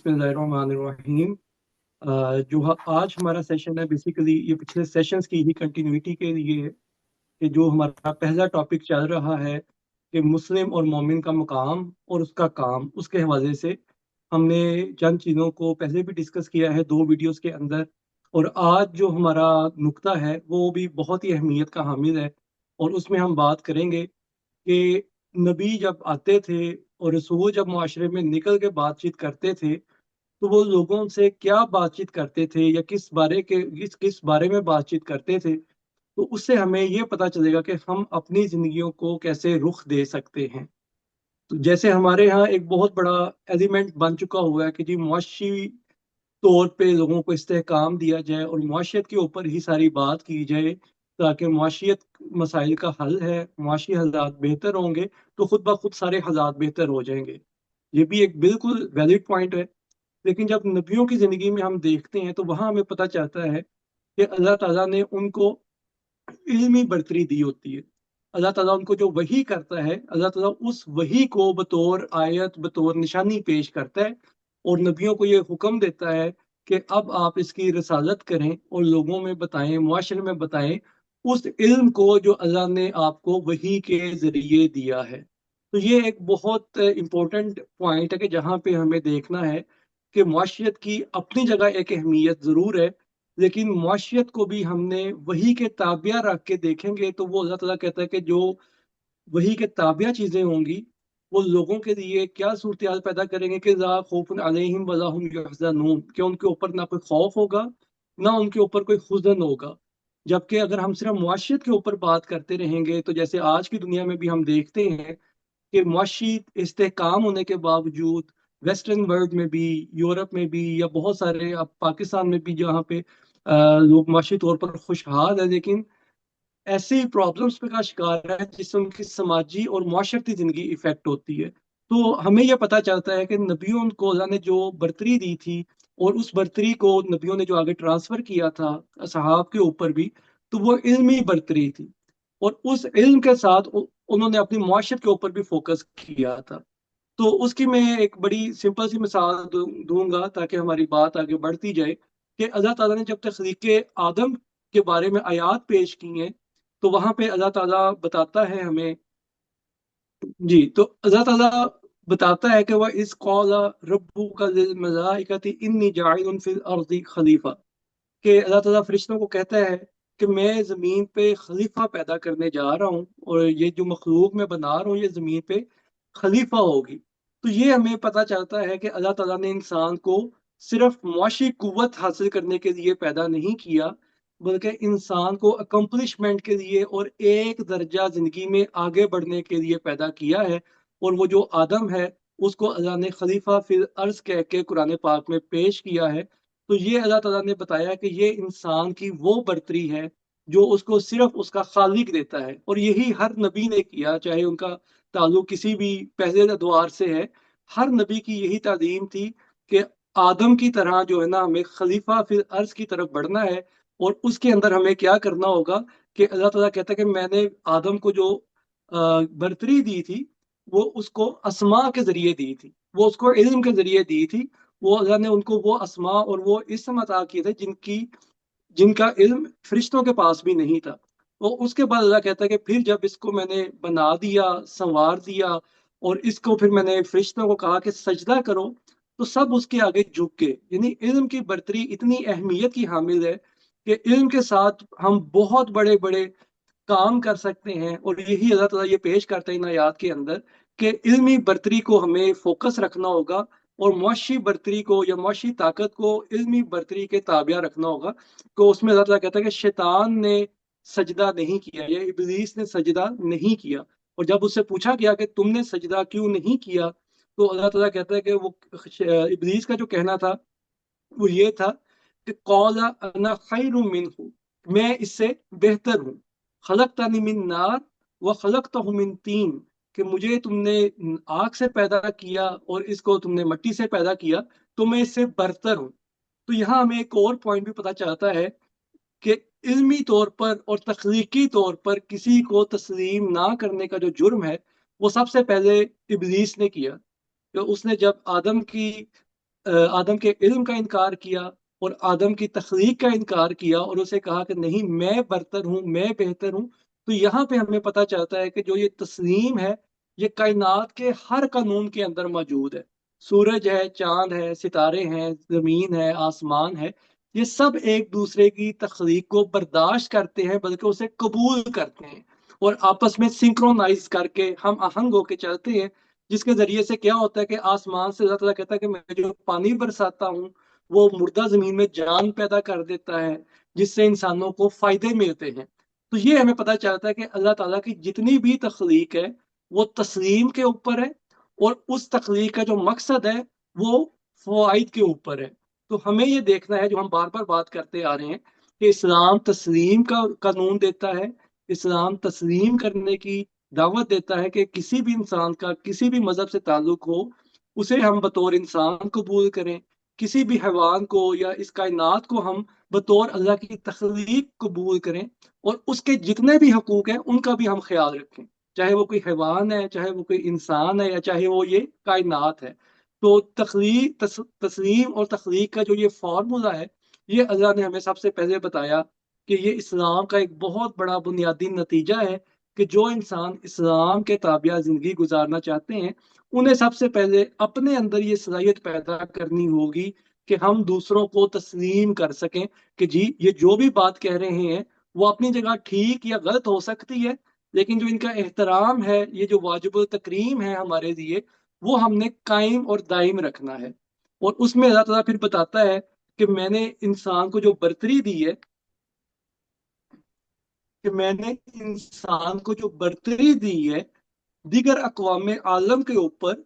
बिस्मिल्लाहिर्रहमानिर्रहीम। आज हमारा सेशन है, बेसिकली ये पिछले सेशंस की ही कंटिन्यूटी के लिए है कि जो हमारा पहला टॉपिक चल रहा है कि मुस्लिम और मोमिन का मकाम और उसका काम, उसके हवाले से हमने चंद चीज़ों को पहले भी डिस्कस किया है 2 वीडियोस के अंदर। और आज जो हमारा नुक्ता है वो भी बहुत ही अहमियत का हामिल है, और उसमें हम बात करेंगे कि नबी जब आते थे और रसूल जब माशरे में निकल के बातचीत करते थे तो वो लोगों से क्या बातचीत करते थे या किस बारे में बातचीत करते थे। तो उससे हमें ये पता चलेगा कि हम अपनी जिंदगियों को कैसे रुख दे सकते हैं। तो जैसे हमारे यहाँ एक बहुत बड़ा एलिमेंट बन चुका हुआ है कि जी मुआशी तौर पे लोगों को इस्तेहकाम दिया जाए और मुआशियत के ऊपर ही सारी बात की जाए, ताकि मुआशियत मसाइल का हल है, मुआशी हालात बेहतर होंगे तो खुद ब खुद सारे हालात बेहतर हो जाएंगे। ये भी एक बिल्कुल वैलिड पॉइंट है। लेकिन जब नबियों की जिंदगी में हम देखते हैं तो वहां हमें पता चलता है कि अल्लाह ताला ने उनको इल्मी बरतरी दी होती है। अल्लाह ताला उनको जो वही करता है, अल्लाह ताला उस वही को बतौर आयत बतौर निशानी पेश करता है और नबियों को ये हुक्म देता है कि अब आप इसकी रसालत करें और लोगों में बताएं, मुआशरे में बताएं उस इल्म को जो अल्लाह ने आपको वही के जरिए दिया है। तो ये एक बहुत इंपॉर्टेंट पॉइंट है कि जहाँ पे हमें देखना है कि मुआशियत की अपनी जगह एक अहमियत ज़रूर है, लेकिन मुआशियत को भी हमने वही के ताबिया रख के देखेंगे तो वो अल्लाह ताला कहता है कि जो वही के ताबिया चीज़ें होंगी वो लोगों के लिए क्या सूरत हाल पैदा करेंगे कि ला खौफुन अलैहिम वला हुम यहज़नून, कि उनके ऊपर ना कोई खौफ होगा ना उनके ऊपर कोई हुज़न होगा। जबकि अगर हम सिर्फ मुआशियत के ऊपर बात करते रहेंगे तो जैसे आज की दुनिया में भी हम देखते हैं कि मुआशी इस्तेहकाम होने के बावजूद वेस्टर्न वर्ल्ड में भी, यूरोप में भी, या बहुत सारे अब पाकिस्तान में भी जहाँ पे लोग मुआशी तौर पर खुशहाल है, लेकिन ऐसे प्रॉब्लम्स का शिकार है जिससे उनकी समाजी और माशरती जिंदगी इफेक्ट होती है। तो हमें यह पता चलता है कि नबियों को अल्लाह ने जो बर्तरी दी थी और उस बर्तरी को नबियों ने जो आगे ट्रांसफर किया था सहाब के ऊपर भी, तो वो इल्मी बर्तरी थी। और उस इल्म के साथ उन्होंने अपनी मुआशरत के ऊपर भी फोकस किया था। तो उसकी मैं एक बड़ी सिंपल सी मिसाल दूंगा ताकि हमारी बात आगे बढ़ती जाए कि अल्लाह ताला ने जब तख्लीक आदम के बारे में आयात पेश की हैं तो वहां पे अल्लाह ताला बताता है हमें, जी, तो अल्लाह ताला बताता है कि वह इस कौला रब्बुका लिल मलाइकति इन्नी जाइलुन फिल अर्दी खलीफा, कि अल्लाह ताला फरिश्तों को कहता है कि मैं ज़मीन पे खलीफा पैदा करने जा रहा हूँ और ये जो मखलूक मैं बना रहा हूँ ये ज़मीन पे खलीफा होगी। तो ये हमें पता चलता है कि अल्लाह ताला ने इंसान को सिर्फ मुआशी कुव्वत हासिल करने के लिए पैदा नहीं किया, बल्कि इंसान को अकम्पलिशमेंट के लिए और एक दर्जा जिंदगी में आगे बढ़ने के लिए पैदा किया है। और वो जो आदम है उसको अल्लाह ने खलीफा फिल अर्ज कह के कुरान पाक में पेश किया है। तो ये अल्लाह ताला ने बताया कि ये इंसान की वो बर्तरी है जो उसको सिर्फ उसका खालिक देता है, और यही हर नबी ने किया, चाहे उनका ताल्लुक किसी भी पहले अदवार से है। हर नबी की यही तालीम थी कि आदम की तरह जो है ना हमें खलीफा फिर अर्ज की तरफ बढ़ना है। और उसके अंदर हमें क्या करना होगा कि अल्लाह ताला कहता है कि मैंने आदम को जो बर्तरी दी थी वो उसको अस्मा के जरिए दी थी, वो उसको इल्म के जरिए दी थी। वो अल्लाह ने उनको वो अस्मा और वो इसम अता किए थे जिनका इल्म फरिश्तों के पास भी नहीं था। तो उसके बाद अल्लाह कहता है कि फिर जब इसको मैंने बना दिया, संवार दिया, और इसको फिर मैंने फरिश्तों को कहा कि सजदा करो, तो सब उसके आगे झुक गए। यानी इल्म की बर्तरी इतनी अहमियत की हामिल है कि इल्म के साथ हम बहुत बड़े बड़े काम कर सकते हैं। और यही अल्लाह ताला ये पेश करते हैं इन आयात के अंदर कि इल्मी बर्तरी को हमें फोकस रखना होगा और मुआशी बर्तरी को या मुआशी ताकत को इल्मी बर्तरी के ताबिया रखना होगा। तो उसमें अल्लाह ताला कहता है कि शैतान ने सजदा नहीं किया या इब्लीस ने सजदा नहीं किया। और जब उससे पूछा गया कि तुमने सजदा क्यों नहीं किया, तो अल्लाह ताला कहता है कि वो इब्लीस का जो कहना था वो ये था कि कौला अना खैरुम मिन्हु, मैं इससे बेहतर हूँ। खलकतनी मिन नार व खलकतहु मिन तीन, कि मुझे तुमने आग से पैदा किया और इसको तुमने मिट्टी से पैदा किया, तो मैं इससे बरतर हूँ। तो यहाँ हमें एक और पॉइंट भी पता चलता है कि इल्मी तौर पर और तख्लीकी तौर पर किसी को तस्लीम ना करने का जो जुर्म है वो सबसे पहले इब्लीस ने किया। तो उसने जब आदम की आदम के इल्म का इनकार किया और आदम की तख्लीक का इनकार किया और उसे कहा कि नहीं मैं बरतर हूँ, मैं बेहतर हूँ, तो यहाँ पे हमें पता चलता है कि जो ये तस्लीम है ये कायनात के हर कानून के अंदर मौजूद है। सूरज है, चांद है, सितारे हैं, जमीन है, आसमान है, ये सब एक दूसरे की तख्लीक को बर्दाश्त करते हैं बल्कि उसे कबूल करते हैं और आपस में सिंक्रोनाइज करके हम आहंग होके चलते हैं, जिसके जरिए से क्या होता है कि आसमान से अल्लाह ताला कहता है कि मैं जो पानी बरसाता हूँ वो मुर्दा जमीन में जान पैदा कर देता है, जिससे इंसानों को फायदे मिलते हैं। तो ये हमें पता चलता है कि अल्लाह ताला की जितनी भी तख्लीक है वो तस्लीम के ऊपर है और उस तख्लीक का जो मकसद है वो फ़वाइद के ऊपर है। तो हमें ये देखना है, जो हम बार बार बात करते आ रहे हैं, कि इस्लाम तस्लीम का कानून देता है, इस्लाम तस्लीम करने की दावत देता है कि किसी भी इंसान का किसी भी मजहब से ताल्लुक हो उसे हम बतौर इंसान कबूल करें, किसी भी हैवान को या इस कायनात को हम बतौर अल्लाह की तख्लीक कबूल करें और उसके जितने भी हकूक हैं उनका भी हम ख्याल रखें, चाहे वो कोई हैवान है, चाहे वो कोई इंसान है, या चाहे वो ये कायनात है। तो तस्लीम और तख्लीक का जो ये फार्मूला है ये अल्लाह ने हमें सबसे पहले बताया कि ये इस्लाम का एक बहुत बड़ा बुनियादी नतीजा है कि जो इंसान इस्लाम के ताबिया जिंदगी गुजारना चाहते हैं उन्हें सबसे पहले अपने अंदर ये सलाहियत पैदा करनी होगी कि हम दूसरों को तस्लीम कर सकें कि जी ये जो भी बात कह रहे हैं वो अपनी जगह ठीक या गलत हो सकती है, लेकिन जो इनका एहतराम है, ये जो वाजिबुल तकरीम है हमारे लिए, वो हमने कायम और दायम रखना है। और उसमें अल्लाह ताला फिर बताता है कि मैंने इंसान को जो बर्तरी दी है, कि मैंने इंसान को जो बर्तरी दी है दीगर अक़वाम आलम के ऊपर,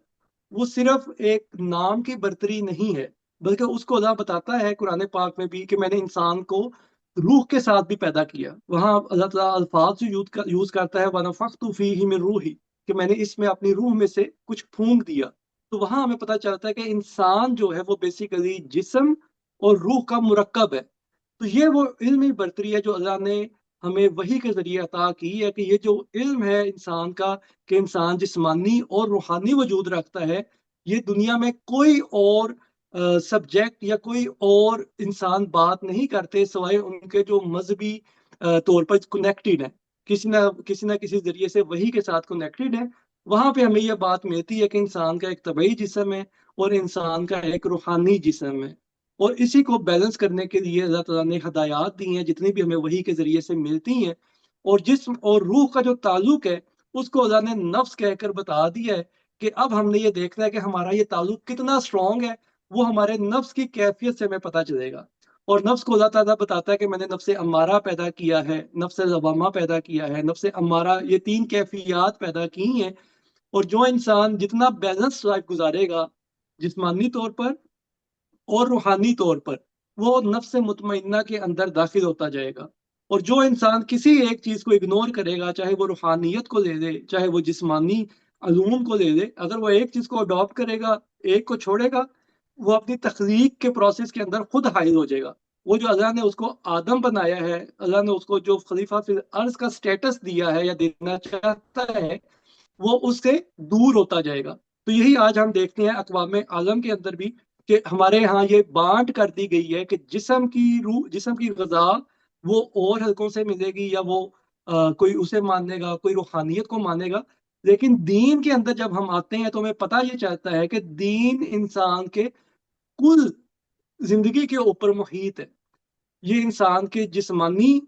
वो सिर्फ एक नाम की बर्तरी नहीं है, बल्कि उसको अल्लाह बताता है कुरान पाक में भी कि मैंने इंसान को रूह के साथ भी पैदा किया। वहां अल्लाह ताला अल्फाज यूज करता है वनफ़ख्तु फ़ीही मिन रूही, कि मैंने इसमें अपनी रूह में से कुछ फूंक दिया। तो वहां हमें पता चलता है कि इंसान जो है वो बेसिकली जिस्म और रूह का मुरक्कब है। तो ये वो इल्मी बर्तरी है जो अल्लाह ने हमें वही के जरिए अता की है, कि ये जो इल्म है इंसान का, कि इंसान जिस्मानी और रूहानी वजूद रखता है, ये दुनिया में कोई और सब्जेक्ट या कोई और इंसान बात नहीं करते सिवाय उनके जो मजहबी तौर पर कनेक्टेड है, किसी ना किसी जरिए से वही के साथ कनेक्टेड है। वहां पे हमें यह बात मिलती है कि इंसान का एक तबई जिस्म है और इंसान का एक रूहानी जिस्म है, और इसी को बैलेंस करने के लिए अल्लाह ताला ने हदायत दी हैं जितनी भी हमें वही के जरिए से मिलती हैं। और जिस्म और रूह का जो ताल्लुक है उसको अल्लाह ने नफ्स कहकर बता दिया है कि अब हमने ये देखना है कि हमारा ये ताल्लुक कितना स्ट्रांग है, वो हमारे नफ्स की कैफियत से हमें पता चलेगा। और नफ्स को अल्लाह ताला बताता है कि मैंने नफ्स अम्मारा पैदा किया है, नफ्स लवामा पैदा किया है, नफ्स अम्मारा, ये तीन कैफियत पैदा की हैं। और जो इंसान जितना बैलेंस लाइफ गुजारेगा जिस्मानी तौर पर और रूहानी तौर पर, वो नफ्स मुतमइन्ना के अंदर दाखिल होता जाएगा। और जो इंसान किसी एक चीज को इग्नोर करेगा, चाहे वो रूहानियत को ले ले, चाहे वो जिस्मानी अलूम को ले ले, अगर वो एक चीज को अडॉप्ट करेगा, एक को छोड़ेगा, वो अपनी तख्लीक के प्रोसेस के अंदर खुद हाइल हो जाएगा। वो जो अल्लाह ने उसको आदम बनाया है, अल्लाह ने उसको जो खलीफा फिल अर्ज का स्टेटस दिया है या देना चाहता है, वो उससे दूर होता जाएगा। तो यही आज हम देखते हैं अक़वाम आलम के अंदर भी, कि हमारे यहाँ ये बांट कर दी गई है कि जिस्म की रूह, जिस्म की ग़िज़ा वो और हलकों से मिलेगी, या वो कोई उसे मानेगा, कोई रूहानियत को मानेगा। लेकिन दीन के अंदर जब हम आते हैं तो हमें पता ये चलता है कि दीन इंसान के कुल जिंदगी के ऊपर मुहित है। ये इंसान के जिस्मानी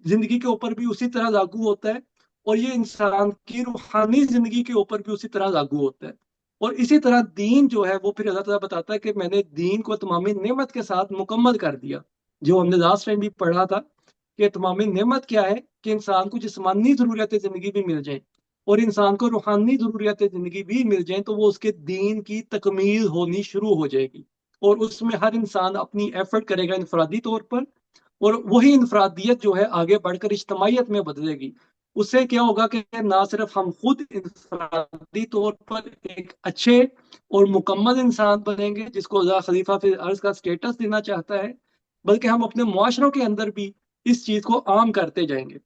जिंदगी के ऊपर भी उसी तरह लागू होता है, और ये इंसान की रूहानी जिंदगी के ऊपर भी उसी तरह लागू होता है। और इसी तरह दीन जो है वो फिर अल्लाह ताला बताता है कि मैंने दीन को तमामी नेमत के साथ मुकम्मल कर दिया। जो हमने लास्ट टाइम भी पढ़ा था कि तमामी नेमत क्या है, कि इंसान को जिस्मानी जरूरियात जिंदगी भी मिल जाए और इंसान को रूहानी जरूरियात जिंदगी भी मिल जाए, तो वो उसके दीन की तकमील होनी शुरू हो जाएगी। और उसमें हर इंसान अपनी एफर्ट करेगा इनफरादी तौर पर, और वही इनफरादियत जो है आगे बढ़कर इज्तमाहियत में बदलेगी। उससे क्या होगा कि ना सिर्फ हम खुद इनफरादी तौर पर एक अच्छे और मुकम्मल इंसान बनेंगे जिसको अल्लाह खलीफा फिल अर्ज का स्टेटस देना चाहता है, बल्कि हम अपने मुआशरों के अंदर भी इस चीज को आम करते जाएंगे।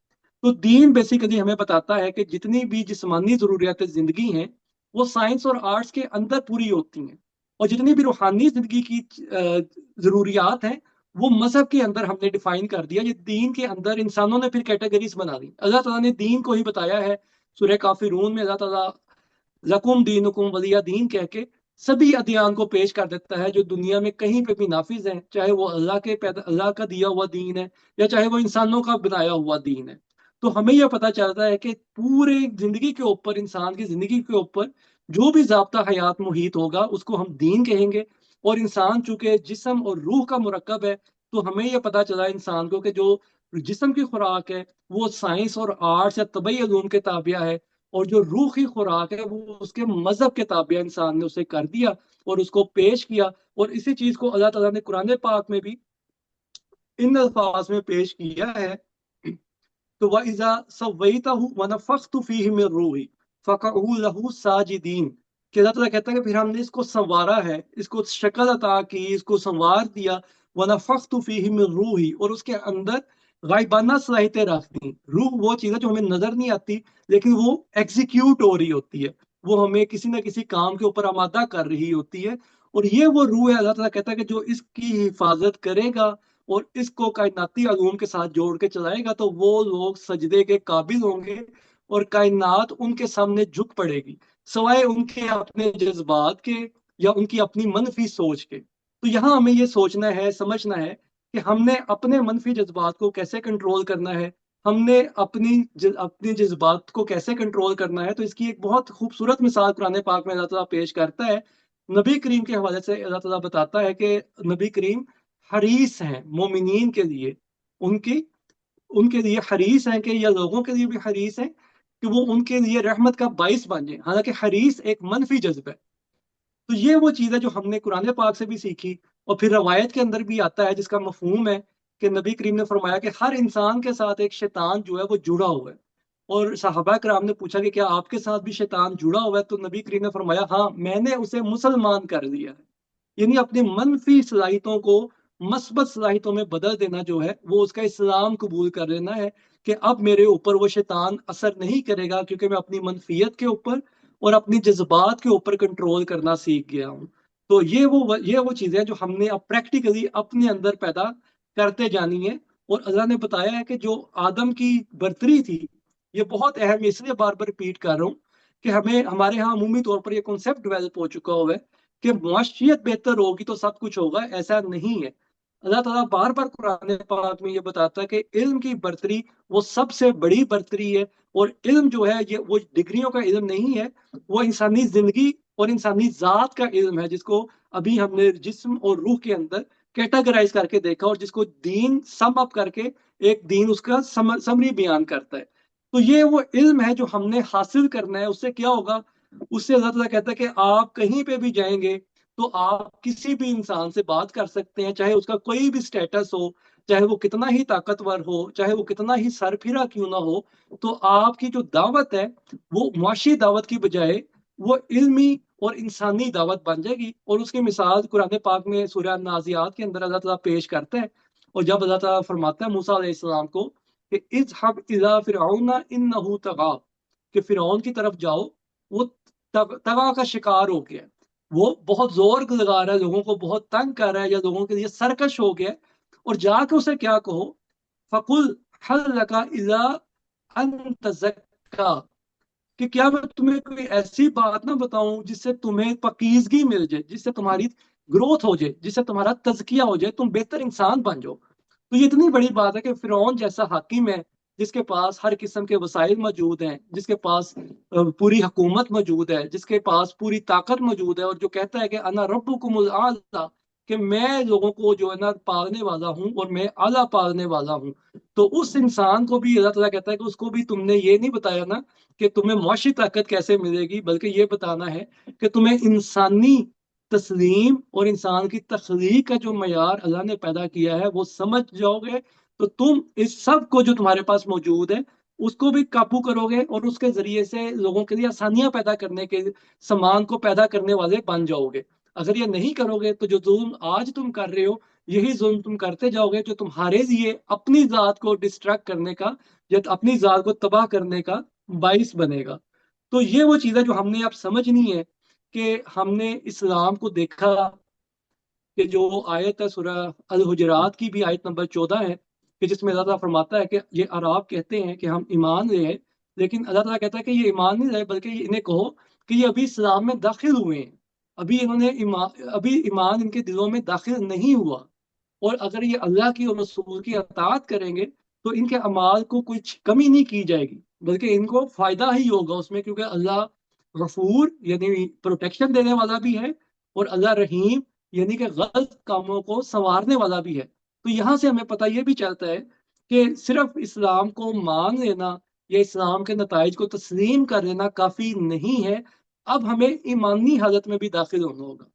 तो दीन बेसिकली हमें बताता है कि जितनी भी जिस्मानी जरूरियात जिंदगी हैं वो साइंस और आर्ट्स के अंदर पूरी होती हैं। اور جتنی بھی روحانی زندگی کی ضروریات ہیں وہ مذہب کے اندر ہم نے ڈیفائن کر دیا. یہ دین کے اندر انسانوں نے پھر کیٹیگریز بنا دی. اللہ تعالیٰ نے دین کو ہی بتایا ہے سورہ کافرون میں. اللہ تعالیٰ لکم دینکم ولی دین کہہ کے سبھی ادیان کو پیش کر دیتا ہے جو دنیا میں کہیں پہ بھی نافذ ہیں, چاہے وہ اللہ کا دیا ہوا دین ہے یا چاہے وہ انسانوں کا بنایا ہوا دین ہے. تو ہمیں یہ پتہ چلتا ہے کہ پورے زندگی کے اوپر, انسان کی زندگی کے اوپر جو بھی ضابطہ حیات محیط ہوگا اس کو ہم دین کہیں گے. اور انسان چونکہ جسم اور روح کا مرکب ہے تو ہمیں یہ پتہ چلا انسان کو کہ جو جسم کی خوراک ہے وہ سائنس اور آرٹس یا طبعی علوم کے تابع ہے, اور جو روحی خوراک ہے وہ اس کے مذہب کے تابع انسان نے اسے کر دیا اور اس کو پیش کیا. اور اسی چیز کو اللہ تعالیٰ نے قرآن پاک میں بھی ان الفاظ میں پیش کیا ہے. تو وَإِذَا سَوَّيْتَهُ وَنَفَخْتُ فِيهِ مِن رُّوحِي فَقَعُوا لَهُ سَاجِدِينَ کہ اللہ تعالیٰ کہتا ہے کہ پھر ہم نے اس کو سنوارا ہے, اس کو شکل عطا کی, اس کو سنوار دیا. وَنَفَخْتُ فِيهِ مِن رُّوحِي اور اس کے اندر غائبانہ صلاحیتیں رکھ دیں. روح وہ چیز ہے جو ہمیں نظر نہیں آتی لیکن وہ ایگزیکیوٹ ہو رہی ہوتی ہے, وہ ہمیں کسی نہ کسی کام کے اوپر آمادہ کر رہی ہوتی ہے. اور یہ وہ روح ہے, اللہ تعالیٰ کہتا ہے کہ جو اس کی حفاظت کرے گا اور اس کو کائناتی علوم کے ساتھ جوڑ کے چلائے گا تو وہ لوگ سجدے کے قابل ہوں گے اور کائنات ان کے سامنے جھک پڑے گی سوائے ان کے اپنے جذبات کے یا ان کی اپنی منفی سوچ کے. تو یہاں ہمیں یہ سوچنا ہے, سمجھنا ہے کہ ہم نے اپنے منفی جذبات کو کیسے کنٹرول کرنا ہے, ہم نے اپنی جذبات کو کیسے کنٹرول کرنا ہے. تو اس کی ایک بہت خوبصورت مثال قرآن پاک میں اللہ تعالیٰ پیش کرتا ہے. نبی کریم کے حوالے سے اللہ تعالیٰ بتاتا ہے کہ نبی کریم حریص ہیں مومنین کے لیے, ان کے لیے حریص ہیں کہ یا لوگوں کے لیے بھی حریص ہیں کہ وہ ان کے لیے رحمت کا باعث بن جائیں. حالانکہ حریص ایک منفی جذبہ ہے. تو یہ وہ چیز ہے جو ہم نے قرآن پاک سے بھی سیکھی اور پھر روایت کے اندر بھی آتا ہے جس کا مفہوم ہے کہ نبی کریم نے فرمایا کہ ہر انسان کے ساتھ ایک شیطان جو ہے وہ جڑا ہوا ہے. اور صحابہ کرام نے پوچھا کہ کیا آپ کے ساتھ بھی شیطان جڑا ہوا ہے؟ تو نبی کریم نے فرمایا ہاں, میں نے اسے مسلمان کر دیا ہے. یعنی اپنی منفی صلاحیتوں کو مثبت صلاحیتوں میں بدل دینا جو ہے وہ اس کا اسلام قبول کر لینا ہے کہ اب میرے اوپر وہ شیطان اثر نہیں کرے گا کیونکہ میں اپنی منفیت کے اوپر اور اپنی جذبات کے اوپر کنٹرول کرنا سیکھ گیا ہوں. تو یہ وہ چیزیں جو ہم نے اب پریکٹیکلی اپنے اندر پیدا کرتے جانی ہے. اور اللہ نے بتایا ہے کہ جو آدم کی برتری تھی یہ بہت اہم ہے, اس لیے بار بار ریپیٹ کر رہا ہوں کہ ہمارے ہاں عمومی طور پر یہ کنسیپٹ ڈیولپ ہو چکا ہوا ہے کہ معاشیت بہتر ہوگی تو سب کچھ ہوگا. ایسا نہیں ہے. اللہ تعالیٰ بار بار قرآن پاک میں یہ بتاتا ہے کہ علم کی برتری وہ سب سے بڑی برتری ہے. اور علم جو ہے یہ وہ ڈگریوں کا علم نہیں ہے, وہ انسانی زندگی اور انسانی ذات کا علم ہے جس کو ابھی ہم نے جسم اور روح کے اندر کیٹاگرائز کر کے دیکھا اور جس کو دین سم اپ کر کے ایک دین اس کا سمری بیان کرتا ہے. تو یہ وہ علم ہے جو ہم نے حاصل کرنا ہے. اس سے کیا ہوگا؟ اس سے اللہ تعالیٰ کہتا ہے کہ آپ کہیں پہ بھی جائیں گے تو آپ کسی بھی انسان سے بات کر سکتے ہیں, چاہے اس کا کوئی بھی سٹیٹس ہو, چاہے وہ کتنا ہی طاقتور ہو, چاہے وہ کتنا ہی سر پھرا کیوں نہ ہو. تو آپ کی جو دعوت ہے وہ معاشی دعوت کی بجائے وہ علمی اور انسانی دعوت بن جائے گی. اور اس کی مثال قرآن پاک میں سورہ نازعات کے اندر اللہ تعالیٰ پیش کرتا ہے. اور جب اللہ تعالیٰ فرماتا ہے موسیٰ علیہ السلام کو کہ اذهب الى فرعون انه طغى کہ فرعون کی طرف جاؤ, وہ طغا کا شکار ہو گیا, وہ بہت زور لگا رہا ہے, لوگوں کو بہت تنگ کر رہا ہے یا لوگوں کے لیے سرکش ہو گیا. اور جا کے اسے کیا کہو, فقل هل لك الى ان تزكى کہ کیا میں تمہیں کوئی ایسی بات نہ بتاؤں جس سے تمہیں پاکیزگی مل جائے, جس سے تمہاری گروتھ ہو جائے, جس سے تمہارا تزکیہ ہو جائے, تم بہتر انسان بن جاؤ. تو یہ اتنی بڑی بات ہے کہ فرعون جیسا حاکم ہے جس کے پاس ہر قسم کے وسائل موجود ہیں, جس کے پاس پوری حکومت موجود ہے, جس کے پاس پوری طاقت موجود ہے, اور جو کہتا ہے کہ انا ربکم الاعلی کہ میں لوگوں کو جو ہے نا پالنے والا ہوں اور میں اعلیٰ پالنے والا ہوں. تو اس انسان کو بھی اللہ تعالیٰ کہتا ہے کہ اس کو بھی تم نے یہ نہیں بتایا نا کہ تمہیں معاشی طاقت کیسے ملے گی, بلکہ یہ بتانا ہے کہ تمہیں انسانی تسلیم اور انسان کی تخلیق کا جو معیار اللہ نے پیدا کیا ہے وہ سمجھ جاؤ گے تو تم اس سب کو جو تمہارے پاس موجود ہے اس کو بھی قابو کرو گے اور اس کے ذریعے سے لوگوں کے لیے آسانیاں پیدا کرنے کے سامان کو پیدا کرنے والے بن جاؤ گے. اگر یہ نہیں کرو گے تو جو ظلم آج تم کر رہے ہو یہی ظلم تم کرتے جاؤ گے جو تمہارے لیے اپنی ذات کو ڈسٹریکٹ کرنے کا یا اپنی ذات کو تباہ کرنے کا باعث بنے گا. تو یہ وہ چیز ہے جو ہم نے اب سمجھنی ہے کہ ہم نے اسلام کو دیکھا کہ جو آیت ہے سورہ الحجرات کی بھی آیت نمبر 14 ہے کہ جس میں اللہ تعالیٰ فرماتا ہے کہ یہ عراب کہتے ہیں کہ ہم ایمان لے آئے، لیکن اللہ تعالیٰ کہتا ہے کہ یہ ایمان نہیں لائے بلکہ انہیں کہو کہ یہ ابھی اسلام میں داخل ہوئے ہیں، ابھی ایمان ان کے دلوں میں داخل نہیں ہوا، اور اگر یہ اللہ کی اور رسول کی اطاعت کریں گے تو ان کے اعمال کو کچھ کمی نہیں کی جائے گی بلکہ ان کو فائدہ ہی ہوگا اس میں، کیونکہ اللہ غفور یعنی پروٹیکشن دینے والا بھی ہے، اور اللہ رحیم یعنی کہ غلط کاموں کو سنوارنے والا بھی ہے۔ تو یہاں سے ہمیں پتہ یہ بھی چلتا ہے کہ صرف اسلام کو مان لینا یا اسلام کے نتائج کو تسلیم کر لینا کافی نہیں ہے، اب ہمیں ایمانی حالت میں بھی داخل ہونا ہوگا۔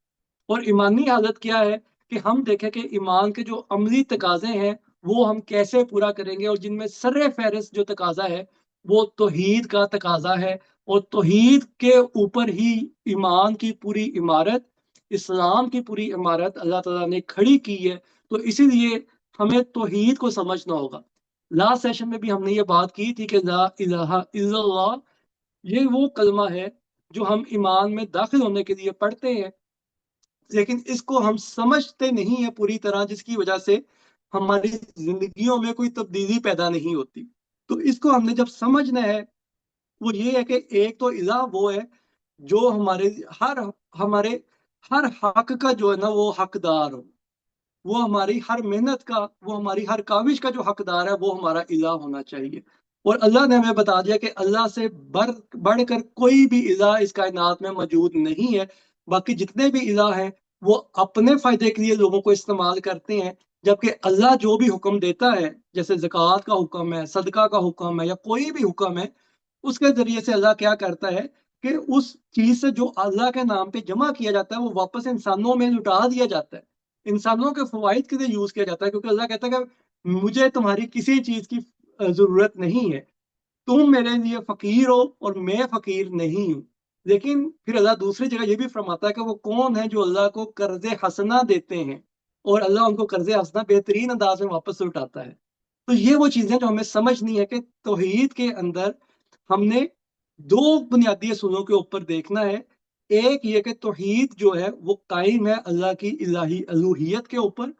اور ایمانی حالت کیا ہے کہ ہم دیکھیں کہ ایمان کے جو عملی تقاضے ہیں وہ ہم کیسے پورا کریں گے، اور جن میں سر فہرست جو تقاضا ہے وہ توحید کا تقاضا ہے، اور توحید کے اوپر ہی ایمان کی پوری عمارت، اسلام کی پوری عمارت اللہ تعالیٰ نے کھڑی کی ہے۔ تو اسی لیے ہمیں توحید کو سمجھنا ہوگا۔ لاسٹ سیشن میں بھی ہم نے یہ بات کی تھی کہ لا الہ الا اللہ یہ وہ کلمہ ہے جو ہم ایمان میں داخل ہونے کے لیے پڑھتے ہیں، لیکن اس کو ہم سمجھتے نہیں ہیں پوری طرح، جس کی وجہ سے ہماری زندگیوں میں کوئی تبدیلی پیدا نہیں ہوتی۔ تو اس کو ہم نے جب سمجھنا ہے وہ یہ ہے کہ ایک تو الہ وہ ہے جو ہمارے ہر حق کا جو ہے نا وہ حقدار ہو، وہ ہماری ہر محنت کا، وہ ہماری ہر کاوش کا جو حقدار ہے وہ ہمارا الہ ہونا چاہیے۔ اور اللہ نے ہمیں بتا دیا کہ اللہ سے بڑھ کر کوئی بھی الہ اس کائنات میں موجود نہیں ہے۔ باقی جتنے بھی الہ ہیں وہ اپنے فائدے کے لیے لوگوں کو استعمال کرتے ہیں، جبکہ اللہ جو بھی حکم دیتا ہے، جیسے زکوٰۃ کا حکم ہے، صدقہ کا حکم ہے، یا کوئی بھی حکم ہے، اس کے ذریعے سے اللہ کیا کرتا ہے کہ اس چیز سے جو اللہ کے نام پہ جمع کیا جاتا ہے وہ واپس انسانوں میں لٹا دیا جاتا ہے، انسانوں کے فوائد کے لیے یوز کیا جاتا ہے، کیونکہ اللہ کہتا ہے کہ مجھے تمہاری کسی چیز کی ضرورت نہیں ہے، تم میرے لیے فقیر ہو اور میں فقیر نہیں ہوں۔ لیکن پھر اللہ دوسری جگہ یہ بھی فرماتا ہے کہ وہ کون ہے جو اللہ کو قرض حسنہ دیتے ہیں، اور اللہ ان کو قرض حسنہ بہترین انداز میں واپس لوٹاتا ہے۔ تو یہ وہ چیزیں جو ہمیں سمجھنی ہے کہ توحید کے اندر ہم نے دو بنیادی اصولوں کے اوپر دیکھنا ہے۔ ایک یہ کہ توحید جو ہے وہ قائم ہے اللہ کی الہی الوہیت کے اوپر،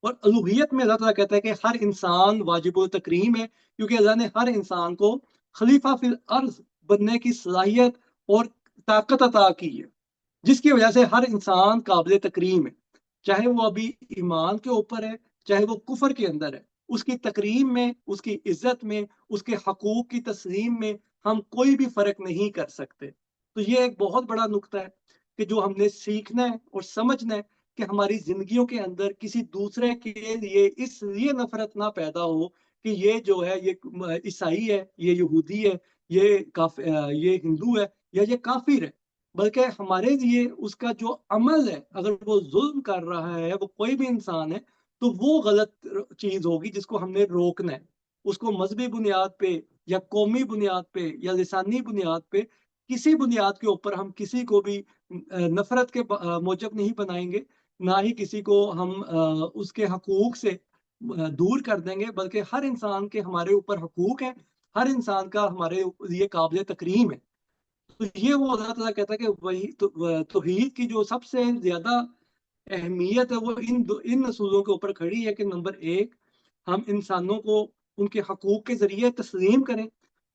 اور الوہیت میں اللہ تعالیٰ کہتا ہے کہ ہر انسان واجب التکریم ہے، کیونکہ اللہ نے ہر انسان کو خلیفہ فی الارض بننے کی صلاحیت اور طاقت عطا کی ہے، جس کی وجہ سے ہر انسان قابل تکریم ہے، چاہے وہ ابھی ایمان کے اوپر ہے چاہے وہ کفر کے اندر ہے۔ اس کی تکریم میں، اس کی عزت میں، اس کے حقوق کی تسلیم میں ہم کوئی بھی فرق نہیں کر سکتے۔ تو یہ ایک بہت بڑا نقطہ ہے کہ جو ہم نے سیکھنا ہے اور سمجھنا ہے کہ ہماری زندگیوں کے اندر کسی دوسرے کے لیے اس لیے نفرت نہ پیدا ہو کہ یہ جو ہے یہ عیسائی ہے، یہ یہودی ہے، یہ ہندو ہے یا یہ کافر ہے، بلکہ ہمارے لیے اس کا جو عمل ہے، اگر وہ ظلم کر رہا ہے، وہ کوئی بھی انسان ہے، تو وہ غلط چیز ہوگی جس کو ہم نے روکنا ہے۔ اس کو مذہبی بنیاد پہ یا قومی بنیاد پہ یا لسانی بنیاد پہ، کسی بنیاد کے اوپر ہم کسی کو بھی نفرت کے موجب نہیں بنائیں گے، نہ ہی کسی کو ہم اس کے حقوق سے دور کر دیں گے، بلکہ ہر انسان کے ہمارے اوپر حقوق ہیں، ہر انسان کا ہمارے لیے قابل تکریم ہے۔ تو یہ وہ اللہ تعالیٰ کہتا ہے کہ وہی توحید کی جو سب سے زیادہ اہمیت ہے وہ ان اصولوں کے اوپر کھڑی ہے کہ نمبر ایک، ہم انسانوں کو ان کے حقوق کے ذریعے تسلیم کریں،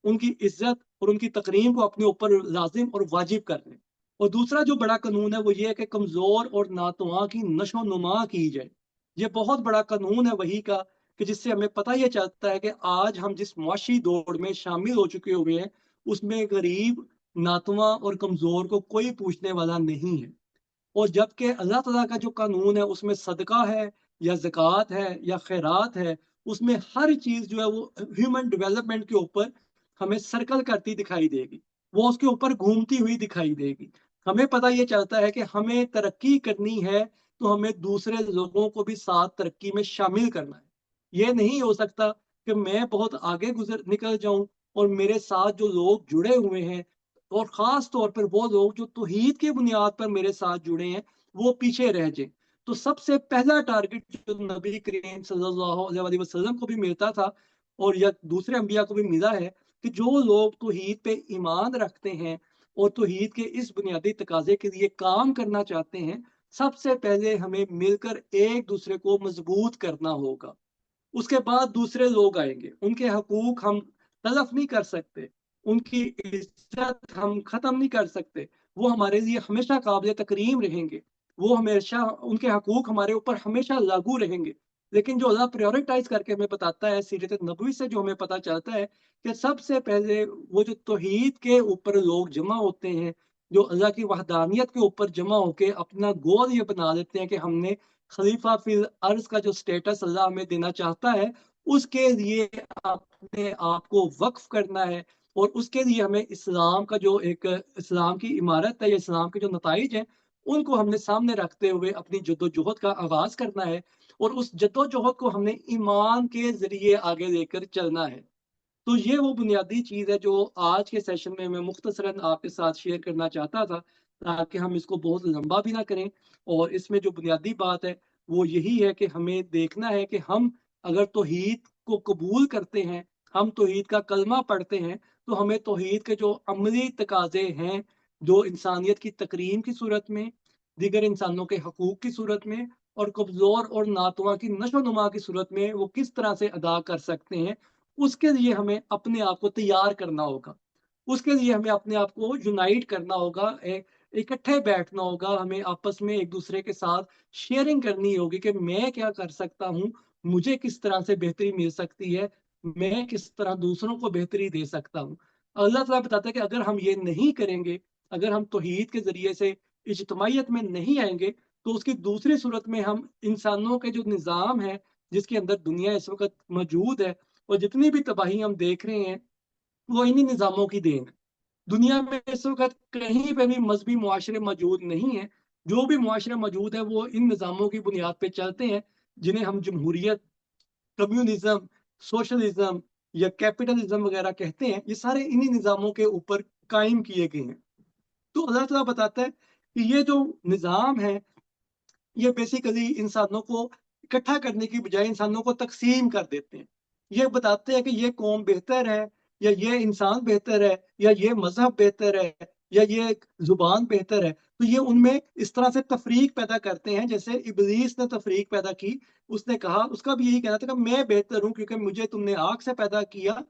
ان کی عزت اور ان کی تکریم کو اپنے اوپر لازم اور واجب کر لیں، اور دوسرا جو بڑا قانون ہے وہ یہ ہے کہ کمزور اور ناتواں کی نشو و نما کی جائے۔ یہ بہت بڑا قانون ہے وہی کا کہ جس سے ہمیں پتہ یہ چلتا ہے کہ آج ہم جس معاشی دوڑ میں شامل ہو چکے ہوئے ہیں اس میں غریب، ناتواں اور کمزور کو کوئی پوچھنے والا نہیں ہے، اور جبکہ اللہ تعالیٰ کا جو قانون ہے اس میں صدقہ ہے یا زکوٰۃ ہے یا خیرات ہے، اس میں ہر چیز جو ہے وہ ہیومن ڈیولپمنٹ کے اوپر ہمیں سرکل کرتی دکھائی دے گی، وہ اس کے اوپر گھومتی ہوئی دکھائی دے گی۔ ہمیں پتہ یہ چلتا ہے کہ ہمیں ترقی کرنی ہے تو ہمیں دوسرے لوگوں کو بھی ساتھ ترقی میں شامل کرنا ہے۔ یہ نہیں ہو سکتا کہ میں بہت آگے نکل جاؤں اور میرے ساتھ جو لوگ جڑے ہوئے ہیں، اور خاص طور پر وہ لوگ جو توحید کی بنیاد پر میرے ساتھ جڑے ہیں، وہ پیچھے رہ جائیں۔ تو سب سے پہلا ٹارگٹ جو نبی کریم صلی اللہ علیہ وسلم کو بھی ملتا تھا اور یا دوسرے انبیاء کو بھی ملا ہے کہ جو لوگ توحید پہ ایمان رکھتے ہیں، और तौहीद के इस बुनियादी तकाजे के लिए काम करना चाहते हैं, सबसे पहले हमें मिलकर एक दूसरे को मजबूत करना होगा। उसके बाद दूसरे लोग आएंगे, उनके हकूक हम तलफ नहीं कर सकते, उनकी इज्जत हम खत्म नहीं कर सकते, वो हमारे लिए हमेशा काबिल तकरीम रहेंगे, वो हमेशा उनके हकूक हमारे ऊपर हमेशा लागू रहेंगे। लेकिन जो अल्लाह प्रायोरिटाइज करके हमें बताता है, सीरत नबवी से जो हमें पता चलता है कि सबसे पहले वो जो तौहीद के ऊपर लोग जमा होते हैं, जो अल्लाह की वहदानियत के ऊपर जमा होके अपना गोल ये बना लेते हैं कि हमने खलीफा फिल अर्ज का जो स्टेटस अल्लाह हमें देना चाहता है, उसके लिए अपने आप को वक्फ करना है। और उसके लिए हमें इस्लाम का जो एक इस्लाम की इमारत है या इस्लाम के जो नताइज हैं, उनको हमने सामने रखते हुए अपनी जद्दोजहद का आगाज करना है। और उस जद्दोजहद को हमने ईमान के जरिए आगे लेकर चलना है। तो ये वो बुनियादी चीज़ है जो आज के सेशन में मैं मुख्तसरन आपके साथ शेयर करना चाहता था, ताकि हम इसको बहुत लंबा भी ना करें। और इसमें जो बुनियादी बात है वो यही है कि हमें देखना है कि हम अगर तौहीद को कबूल करते हैं, हम तौहीद का कलमा पढ़ते हैं, तो हमें तौहीद के जो अमली तकाजे हैं, जो इंसानियत की तकरीम की सूरत में, दीगर इंसानों के हकूक की सूरत में और कमज़ोर और नातवा की नशो नुमा की सूरत में वो किस तरह से अदा कर सकते हैं, उसके लिए हमें अपने आप को तैयार करना होगा। उसके लिए हमें अपने आप को यूनाइट करना होगा, इकट्ठे बैठना होगा, हमें आपस में एक दूसरे के साथ शेयरिंग करनी होगी कि मैं क्या कर सकता हूँ, मुझे किस तरह से बेहतरी मिल सकती है, मैं किस तरह दूसरों को बेहतरी दे सकता हूँ। अल्लाह ताला बताता है कि अगर हम ये नहीं करेंगे, अगर हम तौहीद के ज़रिए से इज्तिमाइयत में नहीं आएँगे, तो उसकी दूसरी सूरत में हम इंसानों के जो निज़ाम है, जिसके अंदर दुनिया इस वक़्त मौजूद है, और जितनी भी तबाही हम देख रहे हैं, वो इन्हीं निज़ामों की देन है। दुनिया में इस वक़्त कहीं पे भी मज़हबी मुआशरे मौजूद नहीं हैं। जो भी मुआशरे मौजूद हैं, वो इन निज़ामों की बुनियाद पे चलते हैं, जिन्हें हम जमहूरियत, कम्युनिज़्म, सोशलिज़्म या कैपिटलिज़्म वग़ैरह कहते हैं। ये सारे इन्हीं निज़ामों के ऊपर कायम किए गए हैं। तो अल्लाह ताला बताता है कि ये जो निज़ाम है, ये बेसिकली इंसानों को इकट्ठा करने की बजाय इंसानों को तकसीम कर देते हैं। ये बताते हैं कि ये कौम बेहतर है, या ये इंसान बेहतर है, या ये मज़हब बेहतर है, या ये ज़ुबान बेहतर है। तो ये उनमें इस तरह से तफ़रीक पैदा करते हैं, जैसे इब्लीस ने तफ़रीक पैदा की। उसने कहा, उसका भी यही कहना था कि मैं बेहतर हूँ क्योंकि मुझे तुमने आग से पैदा किया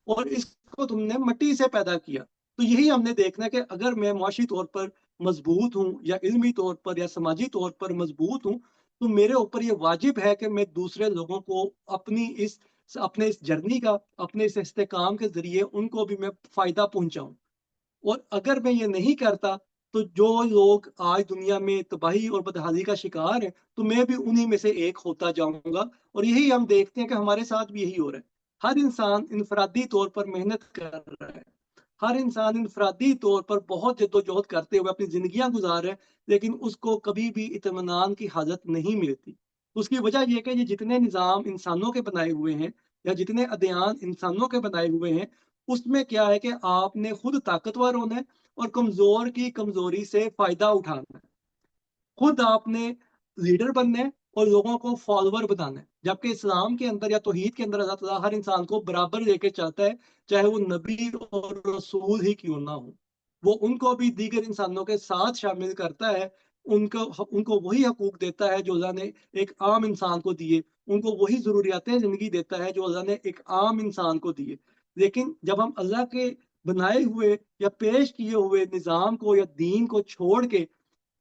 और इसको तुमने मिट्टी से पैदा किया। तो यही हमने देखना है कि अगर मैं मुआशी तौर पर मजबूत हूँ, या इल्मी तौर पर या समाजी तौर पर मजबूत हूँ, तो मेरे ऊपर ये वाजिब है कि मैं दूसरे लोगों को अपने इस जर्नी का, अपने इस इस्तेकाम के ज़रिए उनको भी मैं फ़ायदा पहुँचाऊँ। और अगर मैं ये नहीं करता, तो जो लोग आज दुनिया में तबाही और बदहाली का शिकार हैं, तो मैं भी उन्हीं में से एक होता जाऊँगा। और यही हम देखते हैं कि हमारे साथ भी यही हो रहा है। हर इंसान इनफरादी तौर पर मेहनत कर रहा है। हर इंसान इनफरादी तौर पर बहुत जद्दोजहद करते हुए अपनी ज़िंदगियाँ गुज़ार रहा है, लेकिन उसको कभी भी इत्मीनान की हालत नहीं मिलती। उसकी वजह ये है कि ये जितने निज़ाम इंसानों के बनाए हुए हैं, या जितने अदयान इंसानों के बनाए हुए हैं, उसमें क्या है कि आपने खुद ताकतवर होना है और कमज़ोर की कमज़ोरी से फ़ायदा उठाना है। खुद आपने लीडर बनना है और लोगों को फॉलोवर बनाना है। जबकि इस्लाम के अंदर या तौहीद के अंदर अल्लाह ताला हर इंसान को बराबर लेके चलता है, चाहे वो नबी और रसूल ही क्यों ना हो। वो उनको भी दीगर इंसानों के साथ शामिल करता है, उनको उनको वही हकूक देता है जो अल्लाह ने एक आम इंसान को दिए, उनको वही ज़रूरियातें ज़िंदगी देता है जो अल्लाह ने एक आम इंसान को दिए। लेकिन जब हम अल्लाह के बनाए हुए या पेश किए हुए निज़ाम को या दीन को छोड़ के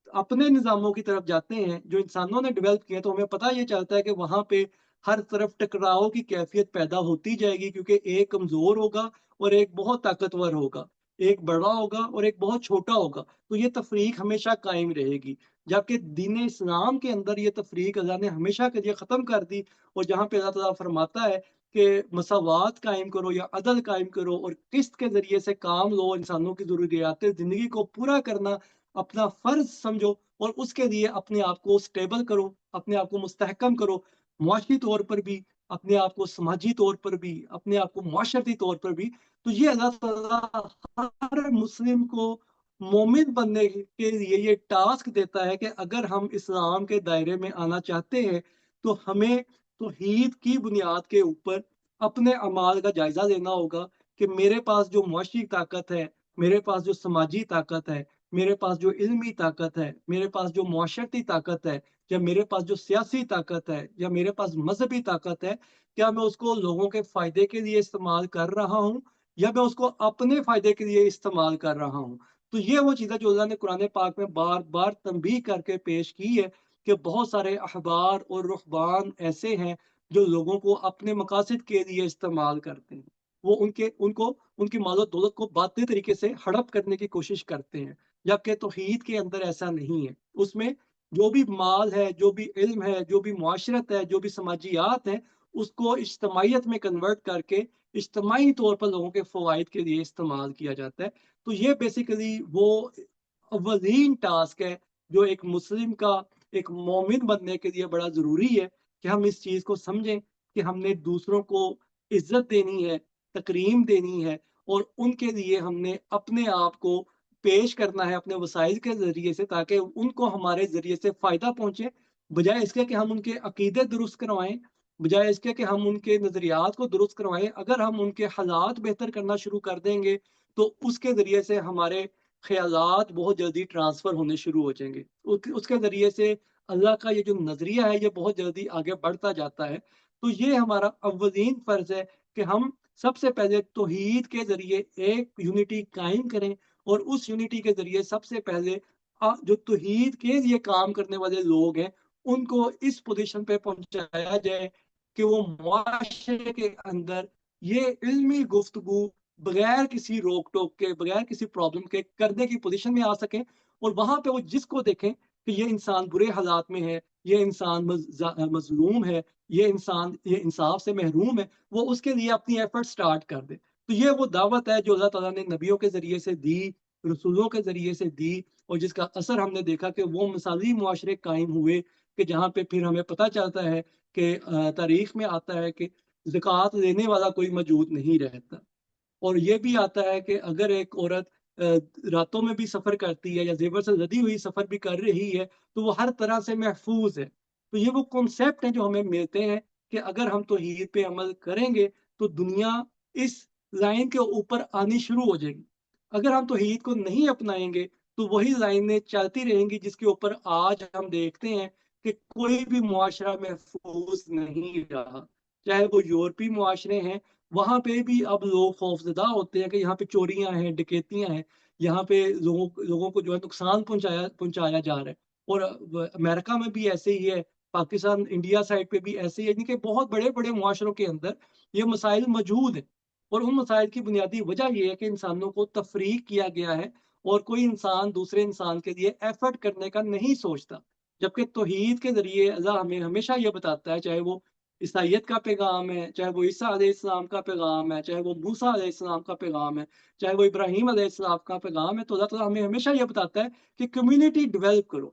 अपने निज़ामों की तरफ जाते हैं, जो इंसानों ने डेवलप किए, तो हमें पता ये चलता है कि वहाँ पे हर तरफ टकराव की कैफ़ियत पैदा होती जाएगी, क्योंकि एक कमज़ोर होगा और एक बहुत ताकतवर होगा, एक बड़ा होगा और एक बहुत छोटा होगा। तो ये तफ़रीक हमेशा कायम रहेगी। जबकि दीन इस्लाम के अंदर ये तफ़रीक अल्लाह ने हमेशा के लिए ख़त्म कर दी, और जहाँ पे अल्लाह ताला फ़रमाता है कि मसावात कायम करो या अदल कायम करो और किस्त के ज़रिए से काम लो, इंसानों की ज़रूरियात ज़िंदगी को पूरा करना अपना फर्ज समझो, और उसके लिए अपने आप को स्टेबल करो, अपने आप को मुस्तहकम करो, मुआशी तौर पर भी, अपने आप को समाजी तौर पर भी, अपने आप को मुआशरती तौर पर भी। तो ये अल्लाह ताला हर मुस्लिम को मोमिन बनने के लिए ये टास्क देता है कि अगर हम इस्लाम के दायरे में आना चाहते हैं, तो हमें तौहीद की बुनियाद के ऊपर अपने अमाल का जायजा लेना होगा कि मेरे पास जो मुआशी ताकत है, میرے پاس جو سماجی طاقت ہے، میرے پاس جو علمی طاقت ہے، میرے پاس جو معاشرتی طاقت ہے، یا میرے پاس جو سیاسی طاقت ہے، یا میرے پاس مذہبی طاقت ہے، کیا میں اس کو لوگوں کے فائدے کے لیے استعمال کر رہا ہوں یا میں اس کو اپنے فائدے کے لیے استعمال کر رہا ہوں؟ تو یہ وہ چیزیں جو اللہ نے قرآن پاک میں بار بار تنبیہ کر کے پیش کی ہے کہ بہت سارے احبار اور رہبان ایسے ہیں جو لوگوں کو اپنے مقاصد کے لیے استعمال کرتے ہیں۔ وہ ان کی مال و دولت کو باطلی طریقے سے ہڑپ کرنے کی کوشش کرتے ہیں، جبکہ توحید کے اندر ایسا نہیں ہے۔ اس میں جو بھی مال ہے، جو بھی علم ہے، جو بھی معاشرت ہے، جو بھی سماجیات ہیں، اس کو اجتماعیت میں کنورٹ کر کے اجتماعی طور پر لوگوں کے فوائد کے لیے استعمال کیا جاتا ہے۔ تو یہ بیسیکلی وہ اولین ٹاسک ہے جو ایک مسلم کا، ایک مومن بننے کے لیے بڑا ضروری ہے کہ ہم اس چیز کو سمجھیں کہ ہم نے دوسروں کو عزت دینی ہے، تکریم دینی ہے، اور ان کے لیے ہم نے اپنے آپ کو پیش کرنا ہے اپنے وسائل کے ذریعے سے، تاکہ ان کو ہمارے ذریعے سے فائدہ پہنچے، بجائے اس کے کہ ہم ان کے عقیدے درست کروائیں، بجائے اس کے کہ ہم ان کے نظریات کو درست کروائیں۔ اگر ہم ان کے حالات بہتر کرنا شروع کر دیں گے تو اس کے ذریعے سے ہمارے خیالات بہت جلدی ٹرانسفر ہونے شروع ہو جائیں گے، اس کے ذریعے سے اللہ کا یہ جو نظریہ ہے یہ بہت جلدی آگے بڑھتا جاتا ہے۔ تو یہ ہمارا اولین فرض ہے کہ ہم سب سے پہلے توحید کے ذریعے ایک یونٹی قائم کریں، اور اس یونٹی کے ذریعے سب سے پہلے جو توحید کے لیے کام کرنے والے لوگ ہیں ان کو اس پوزیشن پہ پہنچایا جائے کہ وہ معاشرے کے اندر یہ علمی گفتگو بغیر کسی روک ٹوک کے، بغیر کسی پرابلم کے کرنے کی پوزیشن میں آ سکیں، اور وہاں پہ وہ جس کو دیکھیں کہ یہ انسان برے حالات میں ہے، یہ انسان مظلوم ہے، یہ انصاف سے محروم ہے، وہ اس کے لیے اپنی ایفرٹ سٹارٹ کر دے۔ تو یہ وہ دعوت ہے جو اللہ تعالیٰ نے نبیوں کے ذریعے سے دی، رسولوں کے ذریعے سے دی، اور جس کا اثر ہم نے دیکھا کہ وہ مثالی معاشرے قائم ہوئے، کہ جہاں پہ پھر ہمیں پتہ چلتا ہے کہ تاریخ میں آتا ہے کہ زکوٰۃ لینے والا کوئی موجود نہیں رہتا، اور یہ بھی آتا ہے کہ اگر ایک عورت راتوں میں بھی سفر کرتی ہے یا زیور سے لدی ہوئی سفر بھی کر رہی ہے تو وہ ہر طرح سے محفوظ ہے۔ تو یہ وہ کنسیپٹ ہیں جو ہمیں ملتے ہیں کہ اگر ہم توحید پہ عمل کریں گے تو دنیا اس لائن کے اوپر آنی شروع ہو جائے گی۔ اگر ہم توحید کو نہیں اپنائیں گے تو وہی لائنیں چلتی رہیں گی جس کے اوپر آج ہم دیکھتے ہیں کہ کوئی بھی معاشرہ محفوظ نہیں رہا، چاہے وہ یورپی معاشرے ہیں، وہاں پہ بھی اب لوگ خوفزدہ ہوتے ہیں کہ یہاں پہ چوریاں ہیں، ڈکیتیاں ہیں، یہاں پہ لوگوں کو جو ہے نقصان پہنچایا جا رہا ہے، اور امریکہ میں بھی ایسے ہی ہے، پاکستان انڈیا سائڈ پہ بھی ایسے ہی ہے، یعنی کہ بہت بڑے بڑے معاشروں کے اندر یہ مسائل موجود ہیں، اور ان مسائل کی بنیادی وجہ یہ ہے کہ انسانوں کو تفریق کیا گیا ہے، اور کوئی انسان دوسرے انسان کے لیے ایفرٹ کرنے کا نہیں سوچتا، جبکہ توحید کے ذریعے اللہ ہمیں ہمیشہ یہ بتاتا ہے، چاہے وہ عیسائیت کا پیغام ہے، چاہے وہ عیسیٰ علیہ السلام کا پیغام ہے، چاہے وہ موسیٰ علیہ السلام کا پیغام ہے، چاہے وہ ابراہیم علیہ السلام کا پیغام ہے، تو اللہ تعالیٰ ہمیں ہمیشہ یہ بتاتا ہے کہ کمیونٹی ڈیولپ کرو،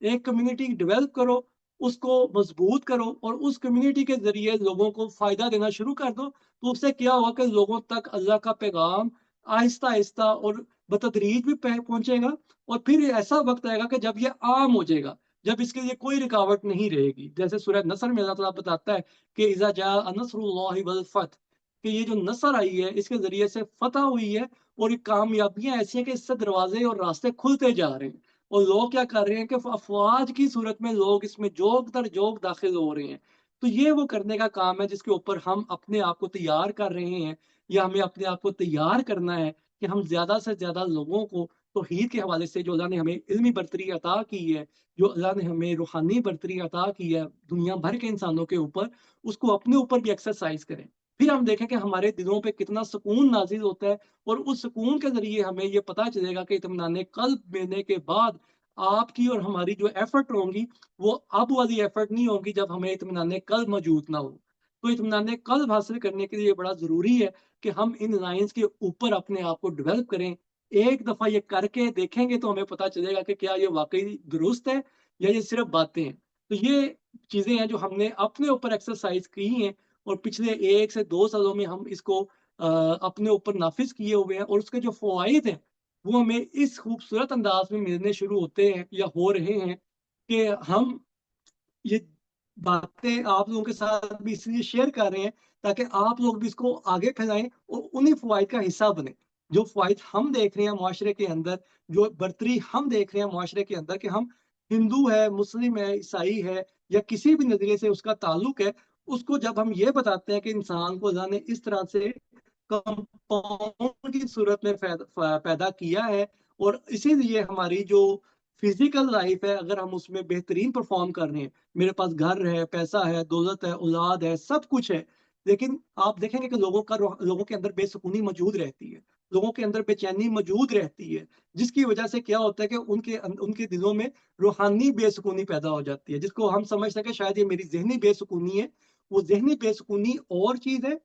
ایک کمیونٹی ڈیولپ کرو، اس کو مضبوط کرو، اور اس کمیونٹی کے ذریعے لوگوں کو فائدہ دینا شروع کر دو، تو اس سے کیا ہوا کہ لوگوں تک اللہ کا پیغام آہستہ آہستہ اور بتدریج بھی پہنچے گا، اور پھر ایسا وقت آئے گا کہ جب یہ عام ہو جائے گا، جب اس کے لیے کوئی رکاوٹ نہیں رہے گی، جیسے سورہ نصر میں اللہ تعالیٰ بتاتا ہے کہ اذا جاء نصر اللہ والفتح، کہ یہ جو نصر آئی ہے اس کے ذریعے سے فتح ہوئی ہے، اور کامیابیاں ایسی ہیں کہ اس سے دروازے اور راستے کھلتے جا رہے ہیں، اور لوگ کیا کر رہے ہیں کہ افواج کی صورت میں لوگ اس میں جوگ در جوگ داخل ہو رہے ہیں۔ تو یہ وہ کرنے کا کام ہے جس کے اوپر ہم اپنے آپ کو تیار کر رہے ہیں، یا ہمیں اپنے آپ کو تیار کرنا ہے کہ ہم زیادہ سے زیادہ لوگوں کو توحید کے حوالے سے، جو اللہ نے ہمیں علمی برتری عطا کی ہے، جو اللہ نے ہمیں روحانی برتری عطا کی ہے دنیا بھر کے انسانوں کے اوپر، اس کو اپنے اوپر بھی ایکسرسائز کریں۔ پھر ہم دیکھیں کہ ہمارے دلوں پہ کتنا سکون نازل ہوتا ہے، اور اس سکون کے ذریعے ہمیں یہ پتہ چلے گا کہ اطمینان قلب ملنے کے بعد آپ کی اور ہماری جو ایفرٹ ہوں گی وہ اب والی ایفرٹ نہیں ہوگی جب ہمیں اطمینان قلب موجود نہ ہو۔ تو اطمینان قلب حاصل کرنے کے لیے بڑا ضروری ہے کہ ہم ان لائنز کے اوپر اپنے آپ کو ڈیولپ کریں۔ ایک دفعہ یہ کر کے دیکھیں گے تو ہمیں پتہ چلے گا کہ کیا یہ واقعی درست ہے یا یہ صرف باتیں ہیں۔ تو یہ چیزیں ہیں جو ہم نے اپنے اوپر ایکسرسائز کی ہیں، اور پچھلے 1 سے 2 سالوں میں ہم اس کو اپنے اوپر نافذ کیے ہوئے ہیں، اور اس کے جو فوائد ہیں وہ ہمیں اس خوبصورت انداز میں ملنے شروع ہوتے ہیں یا ہو رہے ہیں کہ ہم یہ باتیں آپ لوگوں کے ساتھ بھی اس لیے شیئر کر رہے ہیں تاکہ آپ لوگ بھی اس کو آگے پھیلائیں اور انہیں فوائد کا حصہ بنیں۔ जो फ़वाइद हम देख रहे हैं मुआशरे के अंदर, जो बरतरी हम देख रहे हैं मुआशरे के अंदर कि हम हिंदू है, मुस्लिम है, ईसाई है या किसी भी नज़रिए से उसका ताल्लुक है, उसको जब हम ये बताते हैं कि इंसान को अल्लाह ने इस तरह से कंपाउंड की सूरत में पैदा किया है और इसीलिए हमारी जो फिजिकल लाइफ है, अगर हम उसमें बेहतरीन परफॉर्म कर रहे हैं, मेरे पास घर है, पैसा है, दौलत है, औलाद है, सब कुछ है, लेकिन आप देखेंगे कि लोगों के अंदर बेसुकूनी मौजूद रहती है, लोगों के अंदर बेचैनी मौजूद रहती है, जिसकी वजह से क्या होता है कि उनके दिलों में रूहानी बेसुकूनी पैदा हो जाती है, जिसको हम समझते हैं कि शायद ये मेरी ज़हनी बेसुकूनी है। वो ज़हनी बेसुकूनी और चीज़ है,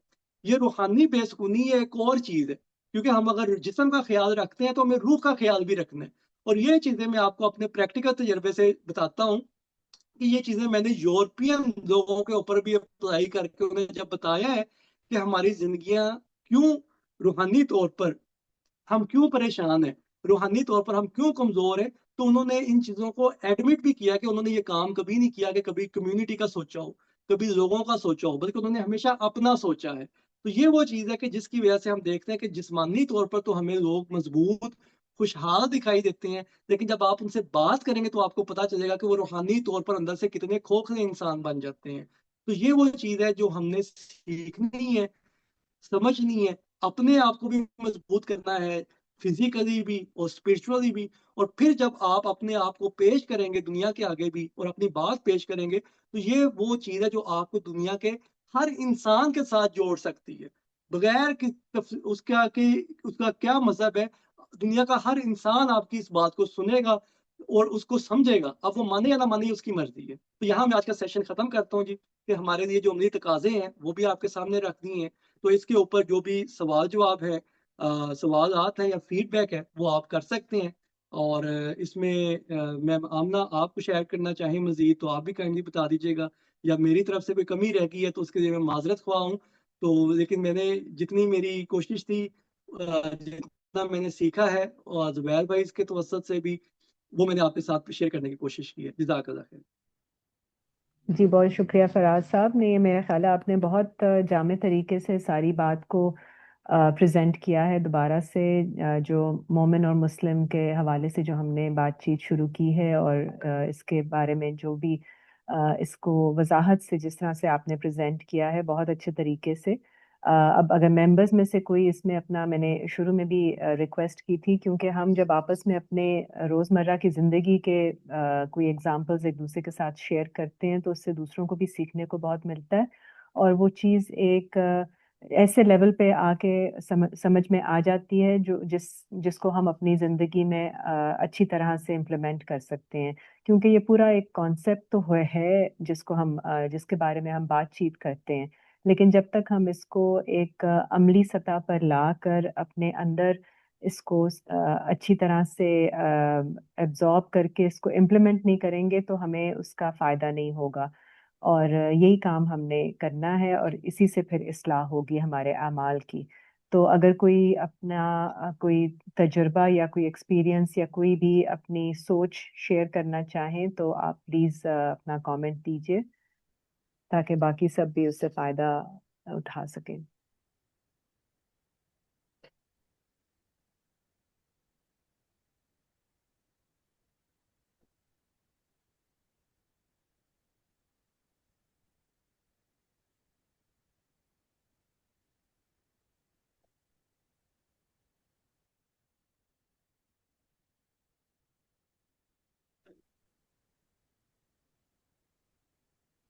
ये रूहानी बेसुकूनी ये एक और चीज़ है। क्योंकि हम अगर जिस्म का ख़्याल रखते हैं, तो हमें रूह का ख़्याल भी रखना है। और ये चीज़ें मैं आपको अपने प्रैक्टिकल तजुर्बे से बताता हूँ कि ये चीज़ें मैंने यूरोपियन लोगों के ऊपर भी अप्लाई करके उन्हें जब बताया है कि हमारी ज़िंदगियाँ क्यों रूहानी तौर पर हम क्यों परेशान हैं, रूहानी तौर पर हम क्यों कमज़ोर हैं, तो उन्होंने इन चीज़ों को एडमिट भी किया कि उन्होंने ये काम कभी नहीं किया कि कभी कम्युनिटी का सोचा हो, कभी लोगों का सोचा हो, बल्कि उन्होंने हमेशा अपना सोचा है। तो ये वो चीज़ है कि जिसकी वजह से हम देखते हैं कि जिस्मानी तौर पर तो हमें लोग मज़बूत, खुशहाल दिखाई देते हैं, लेकिन जब आप उनसे बात करेंगे तो आपको पता चलेगा कि वो रूहानी तौर पर अंदर से कितने खोखले इंसान बन जाते हैं। तो ये वो चीज़ है जो हमने सीखनी है, समझनी है, अपने आप को भी मजबूत करना है, फिजिकली भी और स्पिरिचुअली भी। और फिर जब आप अपने आप को पेश करेंगे दुनिया के आगे भी और अपनी बात पेश करेंगे, तो ये वो चीज़ है जो आपको दुनिया के हर इंसान के साथ जोड़ सकती है। बगैर कि उसका क्या मज़हब है, दुनिया का हर इंसान आपकी इस बात को सुनेगा और उसको समझेगा। अब वो माने या ना माने, ये उसकी मर्ज़ी है। तो यहाँ मैं आज का सेशन ख़त्म करता हूँ जी, कि हमारे लिए जो अमली तकाज़े हैं, वो भी आपके सामने रख दिए हैं। तो इसके ऊपर जो भी सवाल जवाब है, सवालात हैं या फीडबैक है, वो आप कर सकते हैं। और इसमें मैम आमना, आप कुछ ऐड करना चाहें मज़ीद तो आप भी काइंडली बता दीजिएगा, या मेरी तरफ से कोई कमी रह गई है तो उसके लिए मैं माज़रत ख़्वाह हूँ। तो लेकिन मैंने जितनी मेरी कोशिश थी, जितना मैंने सीखा है और ज़ुबैर भाई इसके तवस्सुत से भी, वो मैंने आपके साथ शेयर करने की कोशिश की है। जज़ाकल्लाह खैर। जी, बहुत शुक्रिया फराज साहब ने, मेरा ख्याल है आपने बहुत जामे तरीके से सारी बात को प्रेजेंट किया है दोबारा से। जो मोमिन और मुस्लिम के हवाले से जो हमने बातचीत शुरू की है और इसके बारे में जो भी इसको वजाहत से जिस तरह से आपने प्रेजेंट किया है बहुत अच्छे तरीके से। अब अगर मेंबर्स में से कोई इसमें अपना, मैंने शुरू में भी रिक्वेस्ट की थी, क्योंकि हम जब आपस में अपने रोज़मर्रा की ज़िंदगी के कोई एग्जांपल्स एक दूसरे के साथ शेयर करते हैं तो उससे दूसरों को भी सीखने को बहुत मिलता है और वो चीज़ एक ऐसे लेवल पे आके समझ में आ जाती है जो जिसको हम अपनी ज़िंदगी में अच्छी तरह से इम्प्लीमेंट कर सकते हैं। क्योंकि ये पूरा एक कॉन्सेप्ट तो है जिसको हम जिसके बारे में हम बातचीत करते हैं, लेकिन जब तक हम इसको एक अमली सतह पर लाकर अपने अंदर इसको अच्छी तरह से एब्जॉर्ब करके इसको इम्प्लीमेंट नहीं करेंगे तो हमें उसका फ़ायदा नहीं होगा। और यही काम हमने करना है और इसी से फिर इस्लाह होगी हमारे अमाल की। तो अगर कोई अपना कोई तजुर्बा या कोई एक्सपीरियंस या कोई भी अपनी सोच शेयर करना चाहें तो आप प्लीज़ अपना कमेंट दीजिए ताकि बाकी सब भी उससे फ़ायदा उठा सकें।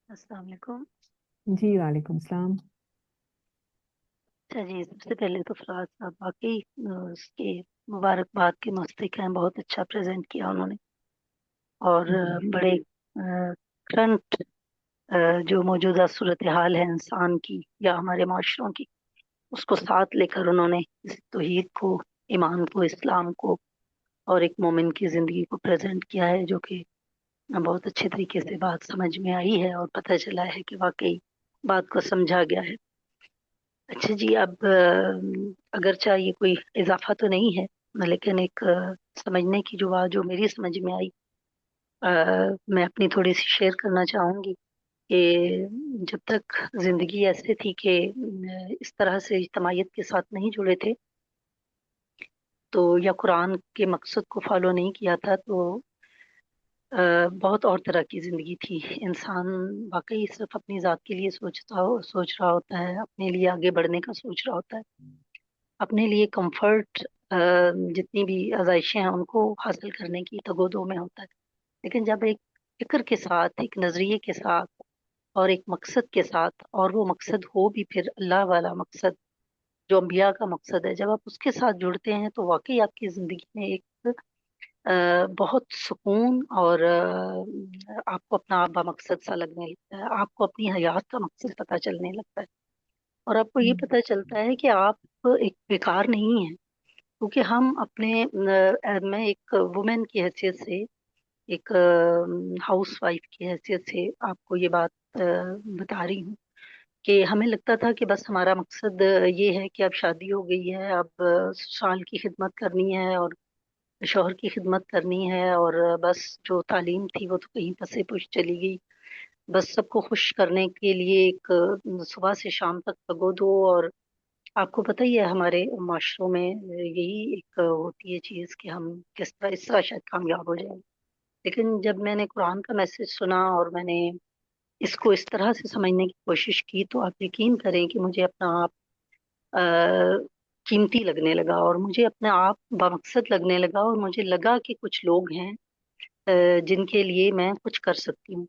अस्सलाम वालेकुम। जी, वालेकुम सलाम। अच्छा जी, सबसे पहले तो फराज साहब वाकई उसके मुबारकबाद के मुस्तहिक हैं, बहुत अच्छा प्रेजेंट किया उन्होंने। और बड़े करंट जो मौजूदा सूरत हाल है इंसान की या हमारे माशरों की, उसको साथ लेकर उन्होंने इस तौहीद को, ईमान को, इस्लाम को और एक मोमिन की ज़िंदगी को प्रेजेंट किया है, जो कि बहुत अच्छे तरीके से बात समझ में आई है और पता चला है कि वाकई बात को समझा गया है। अच्छा जी, अब अगर चाहिए कोई इजाफा तो नहीं है, लेकिन एक समझने की जो बात जो मेरी समझ में आई, मैं अपनी थोड़ी सी शेयर करना चाहूँगी कि जब तक ज़िंदगी ऐसे थी कि इस तरह से इज्तमाहियत के साथ नहीं जुड़े थे, तो या कुरान के मकसद को फॉलो नहीं किया था, तो बहुत और तरह की जिंदगी थी। इंसान वाकई सिर्फ अपनी जात के लिए सोच रहा होता है, अपने लिए आगे बढ़ने का सोच रहा होता है, अपने लिए कंफर्ट, जितनी भी आज़ाइशें हैं उनको हासिल करने की तगोदो में होता है। लेकिन जब एक फिक्र के साथ, एक नजरिए के साथ और एक मकसद के साथ, और वो मकसद हो भी फिर अल्लाह वाला मकसद जो अम्बिया का मकसद है, जब आप उसके साथ जुड़ते हैं तो वाकई आपकी जिंदगी में एक बहुत सुकून और आपको अपना आप मकसद सा लगने लगता है, आपको अपनी हयात का मकसद पता चलने लगता है, और आपको ये पता चलता है कि आप एक बेकार नहीं हैं। क्योंकि हम अपने मैं एक वुमेन की हैसियत से, एक हाउस वाइफ की हैसियत से आपको ये बात बता रही हूँ कि हमें लगता था कि बस हमारा मकसद ये है कि अब शादी हो गई है, अब साल की खिदमत करनी है और शौहर की खिदमत करनी है, और बस जो तालीम थी वो तो कहीं पसे पुश चली गई। बस सबको खुश करने के लिए एक सुबह से शाम तक लगो दो। और आपको पता ही है हमारे माशरों में यही एक होती है चीज़ कि हम किस तरह इस तरह शायद कामयाब हो जाए। लेकिन जब मैंने कुरान का मैसेज सुना और मैंने इसको इस तरह से समझने की कोशिश की, तो आप यकीन करें कि मुझे अपना आप कीमती लगने लगा, और मुझे अपने आप बामकसद लगने लगा, और मुझे लगा कि कुछ लोग हैं जिनके लिए मैं कुछ कर सकती हूँ।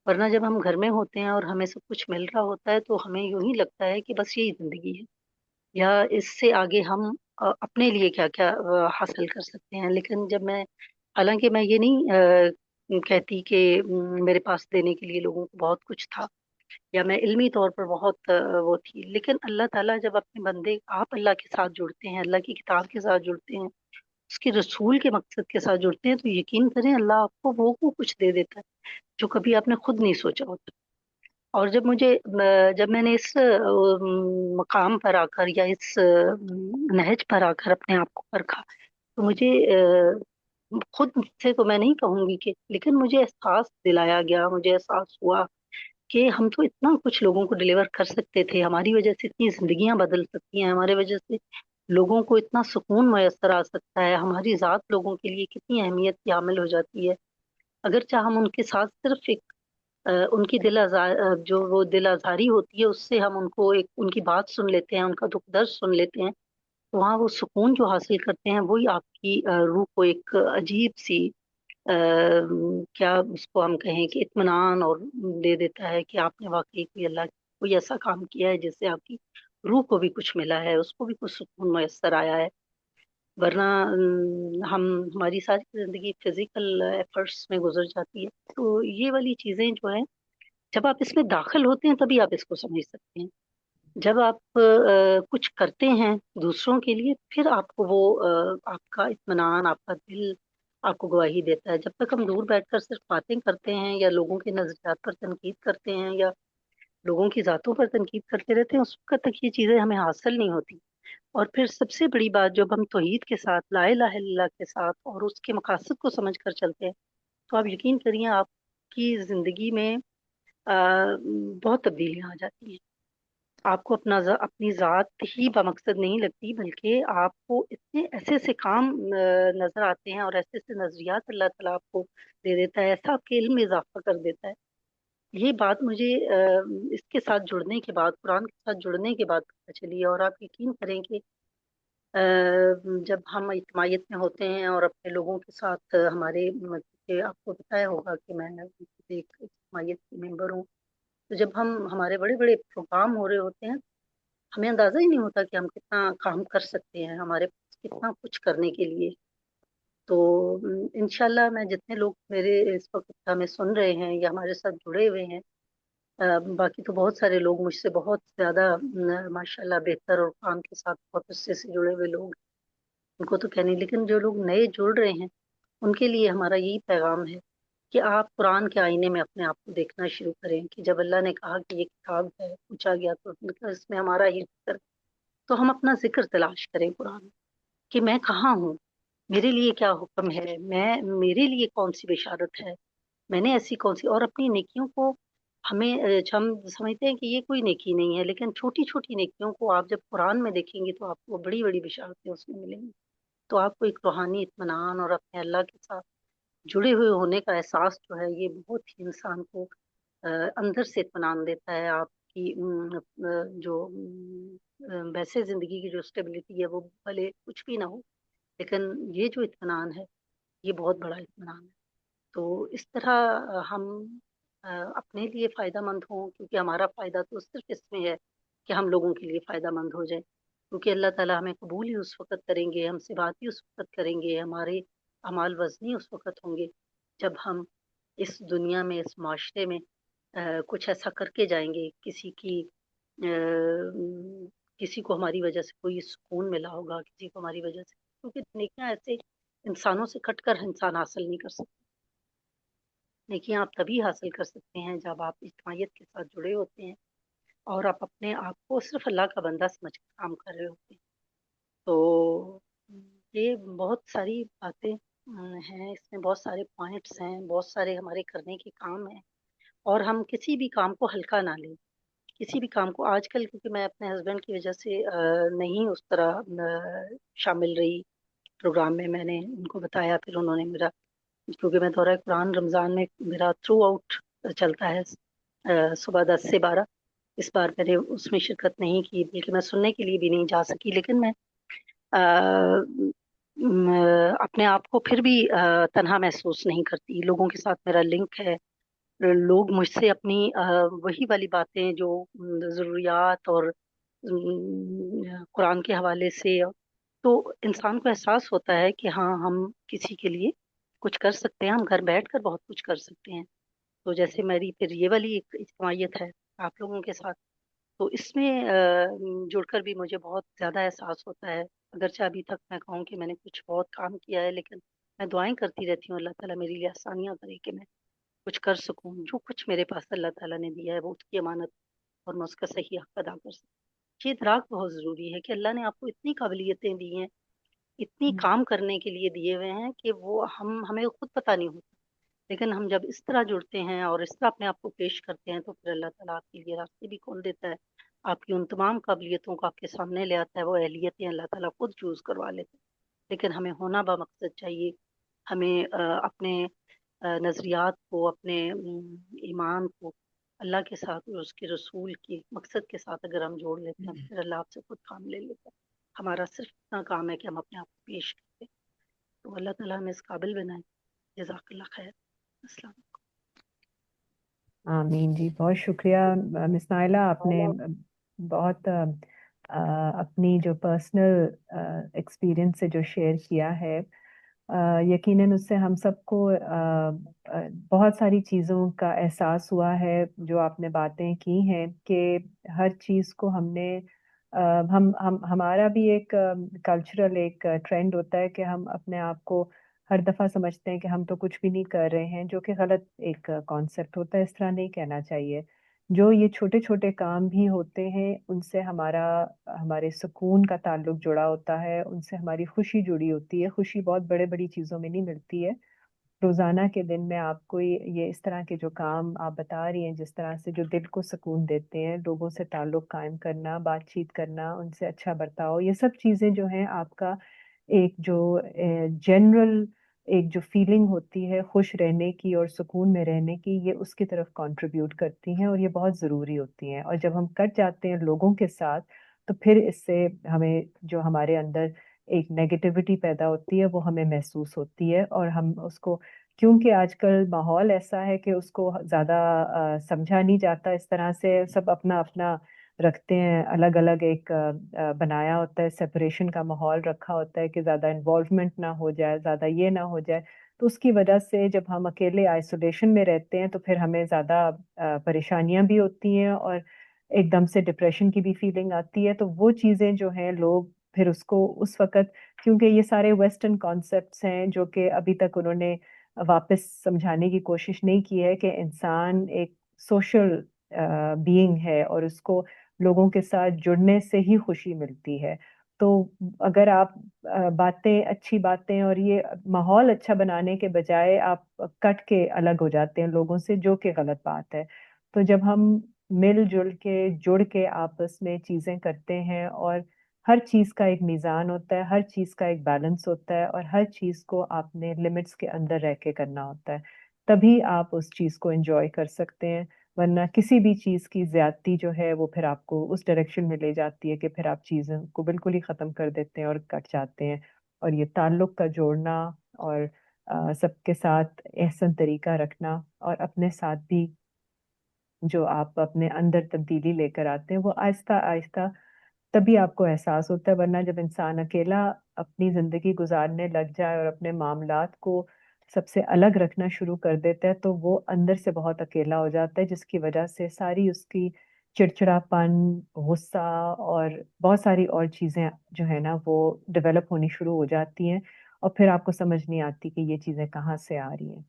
वरना जब हम घर में होते हैं और हमें सब कुछ मिल रहा होता है तो हमें यूं ही लगता है कि बस यही जिंदगी है, या इससे आगे हम अपने लिए क्या क्या हासिल कर सकते हैं। लेकिन जब मैं, हालांकि मैं ये नहीं कहती कि मेरे पास देने के लिए लोगों को बहुत कुछ था, या मैं इल्मी तौर पर बहुत वो थी, लेकिन अल्लाह ताला जब अपने बंदे, आप अल्लाह के साथ जुड़ते हैं, अल्लाह की किताब के साथ जुड़ते हैं, उसके रसूल के मकसद के साथ जुड़ते हैं, तो यकीन करें अल्लाह आपको वो कुछ दे देता है जो कभी आपने खुद नहीं सोचा होता। और जब मैंने इस मकाम पर आकर, या इस नहज पर आकर अपने आप को परखा, तो मुझे खुद से तो मैं नहीं कहूंगी कि, लेकिन मुझे एहसास दिलाया गया, मुझे एहसास हुआ कि हम तो इतना कुछ लोगों को डिलीवर कर सकते थे, हमारी वजह से इतनी जिंदगियां बदल सकती हैं, हमारे वजह से लोगों को इतना सुकून मैसर आ सकता है, हमारी जात लोगों के लिए कितनी अहमियत की हामिल हो जाती है। अगर चाहे हम उनके साथ सिर्फ एक उनकी जो वो दिल आज़ारी होती है उससे हम उनको एक उनकी बात सुन लेते हैं, उनका दुख दर्द सुन लेते हैं, तो वहाँ वो सुकून जो हासिल करते हैं वही आपकी रूह को एक अजीब सी क्या उसको हम कहें कि इत्मीनान और दे देता है कि आपने वाकई कोई अल्लाह कोई ऐसा काम किया है जिससे आपकी रूह को भी कुछ मिला है, उसको भी कुछ सुकून मैसर आया है। वरना हम हमारी सारी जिंदगी फिजिकल एफर्ट्स में गुजर जाती है। तो ये वाली चीजें जो है, जब आप इसमें दाखिल होते हैं तभी आप इसको समझ सकते हैं। जब आप कुछ करते हैं दूसरों के लिए, फिर आपको वो आपका इत्मीनान, आपका दिल आपको गवाही देता है। जब तक हम दूर बैठकर सिर्फ बातें करते हैं, या लोगों के नजरियात पर तनकीद करते हैं, या लोगों की जातों पर तनकीद करते रहते हैं, उस वक्त तक ये चीजें हमें हासिल नहीं होती। और फिर सबसे बड़ी बात, जब हम तौहीद के साथ, ला इलाहा इल्लल्लाह के साथ और उसके मकासद को समझ कर चलते हैं, तो आप यकीन करिए आपकी जिंदगी में बहुत तब्दीलियां आ जाती हैं। आपको अपनी जात ही बमकसद नहीं लगती, बल्कि आपको इतने ऐसे ऐसे काम नजर आते हैं, और ऐसे ऐसे नजरियात अल्लाह ताला आपको दे देता है, ऐसा आपके इल्म में इजाफा कर देता है। ये बात मुझे इसके साथ जुड़ने के बाद, कुरान के साथ जुड़ने के बाद पता चली। और आप यकीन करें कि जब हम इज्तिमाइयत में होते हैं और अपने लोगों के साथ हमारे कि आपको बताया होगा कि मैं एक इज्तिमाइयत की मेंबर हूँ, तो जब हमारे बड़े बड़े प्रोग्राम हो रहे होते हैं, हमें अंदाजा ही नहीं होता कि हम कितना काम कर सकते हैं, हमारे पास कितना कुछ करने के लिए। तो इंशाल्लाह मैं, जितने लोग मेरे इस वक्त हमें सुन रहे हैं या हमारे साथ जुड़े हुए हैं, बाकी तो बहुत सारे लोग मुझसे बहुत ज्यादा माशाल्लाह बेहतर और काम के साथ बहुत उससे से जुड़े हुए लोग, उनको तो कहने, लेकिन जो लोग नए जुड़ रहे हैं उनके लिए हमारा यही पैगाम है कि आप कुरान के आईने में अपने आप को देखना शुरू करें, कि जब अल्लाह ने कहा कि ये किताब है, पूछा गया तो मतलब इसमें हमारा ही जिक्र, तो हम अपना जिक्र तलाश करें कुरान में, कि मैं कहाँ हूँ, मेरे लिए क्या हुक्म है, मैं मेरे लिए कौन सी बिशारत है, मैंने ऐसी कौन सी, और अपनी नेकियों को हमें हम समझते हैं कि ये कोई नेकी नहीं है, लेकिन छोटी छोटी नेकियों को आप जब कुरान में देखेंगे तो आपको बड़ी बड़ी बिशारतें उसमें मिलेंगी। तो आपको एक रूहानी इत्मीनान और अपने अल्लाह के साथ जुड़े हुए होने का एहसास जो है, ये बहुत ही इंसान को अंदर से इत्मीनान देता है। आपकी जो वैसे जिंदगी की जो स्टेबिलिटी है वो भले कुछ भी ना हो, लेकिन ये जो इत्मीनान है ये बहुत बड़ा इत्मीनान है। तो इस तरह हम अपने लिए फ़ायदा मंद हों, क्योंकि हमारा फ़ायदा तो सिर्फ इसमें है कि हम लोगों के लिए फ़ायदा मंद हो जाए, क्योंकि अल्लाह ताला हमें कबूल ही उस वक़्त करेंगे, हमसे बात ही उस वक़्त करेंगे, हमारे अमाल वज़नी उस वक़्त होंगे जब हम इस दुनिया में, इस माशरे में कुछ ऐसा करके जाएंगे, किसी को हमारी वजह से कोई सुकून मिला होगा, किसी को हमारी वजह से, क्योंकि नेकियां ऐसे इंसानों से कटकर इंसान हासिल नहीं कर सकता। नेकियां आप तभी हासिल कर सकते हैं जब आप इज्तिमाइयत के साथ जुड़े होते हैं और आप अपने आप को सिर्फ अल्लाह का बंदा समझ कर काम कर रहे होते हैं। तो ये बहुत सारी बातें हैं, इसमें बहुत सारे पॉइंट्स हैं, बहुत सारे हमारे करने के काम हैं, और हम किसी भी काम को हल्का ना लें। किसी भी काम को आजकल, क्योंकि मैं अपने हस्बैंड की वजह से नहीं उस तरह शामिल रही प्रोग्राम में, मैंने उनको बताया, फिर उन्होंने मेरा, क्योंकि मैं दौरा कुरान रमज़ान में मेरा थ्रू आउट चलता है सुबह 10 से 12। इस बार मैंने उसमें शिरकत नहीं की, बल्कि मैं सुनने के लिए भी नहीं जा सकी, लेकिन मैं अपने आप को फिर भी तन्हा महसूस नहीं करती। लोगों के साथ मेरा लिंक है, लोग मुझसे अपनी वही वाली बातें जो ज़रूरियात और कुरान के हवाले से, तो इंसान को एहसास होता है कि हाँ, हम किसी के लिए कुछ कर सकते हैं, हम घर बैठ कर बहुत कुछ कर सकते हैं। तो जैसे मेरी फिर ये वाली एक इज्तिमाइयत है आप लोगों के साथ, तो इसमें जुड़कर भी मुझे बहुत ज़्यादा एहसास होता है। अगरचे अभी तक मैं कहूँ कि मैंने कुछ बहुत काम किया है, लेकिन मैं दुआएं करती रहती हूँ अल्लाह ताला मेरे लिए आसानियाँ करे कि मैं कुछ कर सकूं। जो कुछ मेरे पास अल्लाह ताला ने दिया है वो उसकी अमानत, और मैं उसका सही हक अदा कर सकूं। ये इदराक बहुत ज़रूरी है कि अल्लाह ने आपको इतनी काबिलियतें दी हैं, इतनी काम करने के लिए दिए हुए हैं कि वो हमें खुद पता नहीं होता, लेकिन हम जब इस तरह जुड़ते हैं और इस तरह अपने आप को पेश करते हैं, तो फिर अल्लाह ताला आपके लिए रास्ते भी खोल देता है, आपकी उन तमाम काबिलियतों को आपके सामने ले आता है। वो अहलियतें अल्लाह ताला खुद चूज करवा लेते हैं, लेकिन हमें होना बमकसद चाहिए। हमें अपने नज़रियात को, अपने ईमान को अल्लाह के साथ और उसके रसूल के मकसद के साथ अगर हम जोड़ लेते हैं, तो फिर अल्लाह आपसे खुद काम ले लेता है। हमारा सिर्फ इतना काम है कि हम अपने आप को पेश करें। तो अल्लाह ताला हमें इस काबिल बनाए। जज़ाकल्लाह खैर। अस्सलाम आमीन जी, बहुत शुक्रिया मिस नाइला, आपने बहुत अपनी जो पर्सनल एक्सपीरियंस से जो शेयर किया है, यकीनन उससे हम सबको बहुत सारी चीज़ों का एहसास हुआ है। जो आपने बातें की हैं कि हर चीज़ को हमने हम हमारा भी एक कल्चरल एक ट्रेंड होता है कि हम अपने आप को हर दफ़ा समझते हैं कि हम तो कुछ भी नहीं कर रहे हैं, जो कि गलत एक कॉन्सेप्ट होता है। इस तरह नहीं कहना चाहिए। जो ये छोटे छोटे काम भी होते हैं, उनसे हमारे सुकून का ताल्लुक जुड़ा होता है, उनसे हमारी खुशी जुड़ी होती है। खुशी बहुत बड़े बड़ी चीज़ों में नहीं मिलती है। रोजाना के दिन में आपको ये इस तरह के जो काम आप बता रही हैं, जिस तरह से जो दिल को सुकून देते हैं, लोगों से ताल्लुक कायम करना, बातचीत करना, उनसे अच्छा बर्ताव, ये सब चीजें जो हैं आपका एक जो जनरल एक जो फीलिंग होती है खुश रहने की और सुकून में रहने की, ये उसकी तरफ कंट्रीब्यूट करती हैं और ये बहुत ज़रूरी होती हैं। और जब हम कट जाते हैं लोगों के साथ, तो फिर इससे हमें जो हमारे अंदर एक नेगेटिविटी पैदा होती है वो हमें महसूस होती है, और हम उसको, क्योंकि आजकल माहौल ऐसा है कि उसको ज़्यादा समझा नहीं जाता। इस तरह से सब अपना अपना रखते हैं, अलग अलग एक बनाया होता है, सेपरेशन का माहौल रखा होता है कि ज़्यादा इन्वॉल्वमेंट ना हो जाए, ज़्यादा ये ना हो जाए। तो उसकी वजह से जब हम अकेले आइसोलेशन में रहते हैं, तो फिर हमें ज़्यादा परेशानियां भी होती हैं और एकदम से डिप्रेशन की भी फीलिंग आती है। तो वो चीज़ें जो हैं, लोग फिर उसको उस वक़्त, क्योंकि ये सारे वेस्टर्न कॉन्सेप्ट्स हैं जो कि अभी तक उन्होंने वापस समझाने की कोशिश नहीं की है कि इंसान एक सोशल बीइंग है और उसको लोगों के साथ जुड़ने से ही खुशी मिलती है। तो अगर आप बातें, अच्छी बातें और ये माहौल अच्छा बनाने के बजाय आप कट के अलग हो जाते हैं लोगों से, जो कि गलत बात है। तो जब हम मिलजुल के जुड़ के आपस में चीज़ें करते हैं और ہر چیز کا ایک میزان ہوتا ہے، ہر چیز کا ایک بیلنس ہوتا ہے، اور ہر چیز کو آپ نے لمٹس کے اندر رہ کے کرنا ہوتا ہے، تبھی آپ اس چیز کو انجوائے کر سکتے ہیں۔ ورنہ کسی بھی چیز کی زیادتی جو ہے وہ پھر آپ کو اس ڈائریکشن میں لے جاتی ہے کہ پھر آپ چیزوں کو بالکل ہی ختم کر دیتے ہیں اور کٹ جاتے ہیں۔ اور یہ تعلق کا جوڑنا اور سب کے ساتھ احسن طریقہ رکھنا، اور اپنے ساتھ بھی جو آپ اپنے اندر تبدیلی لے کر آتے ہیں، وہ آہستہ آہستہ تبھی آپ کو احساس ہوتا ہے۔ ورنہ جب انسان اکیلا اپنی زندگی گزارنے لگ جائے اور اپنے معاملات کو سب سے الگ رکھنا شروع کر دیتا ہے، تو وہ اندر سے بہت اکیلا ہو جاتا ہے، جس کی وجہ سے ساری اس کی چڑچڑاپن، غصہ اور بہت ساری اور چیزیں جو ہے نا وہ ڈیولپ ہونی شروع ہو جاتی ہیں، اور پھر آپ کو سمجھ نہیں آتی کہ یہ چیزیں کہاں سے آ رہی ہیں۔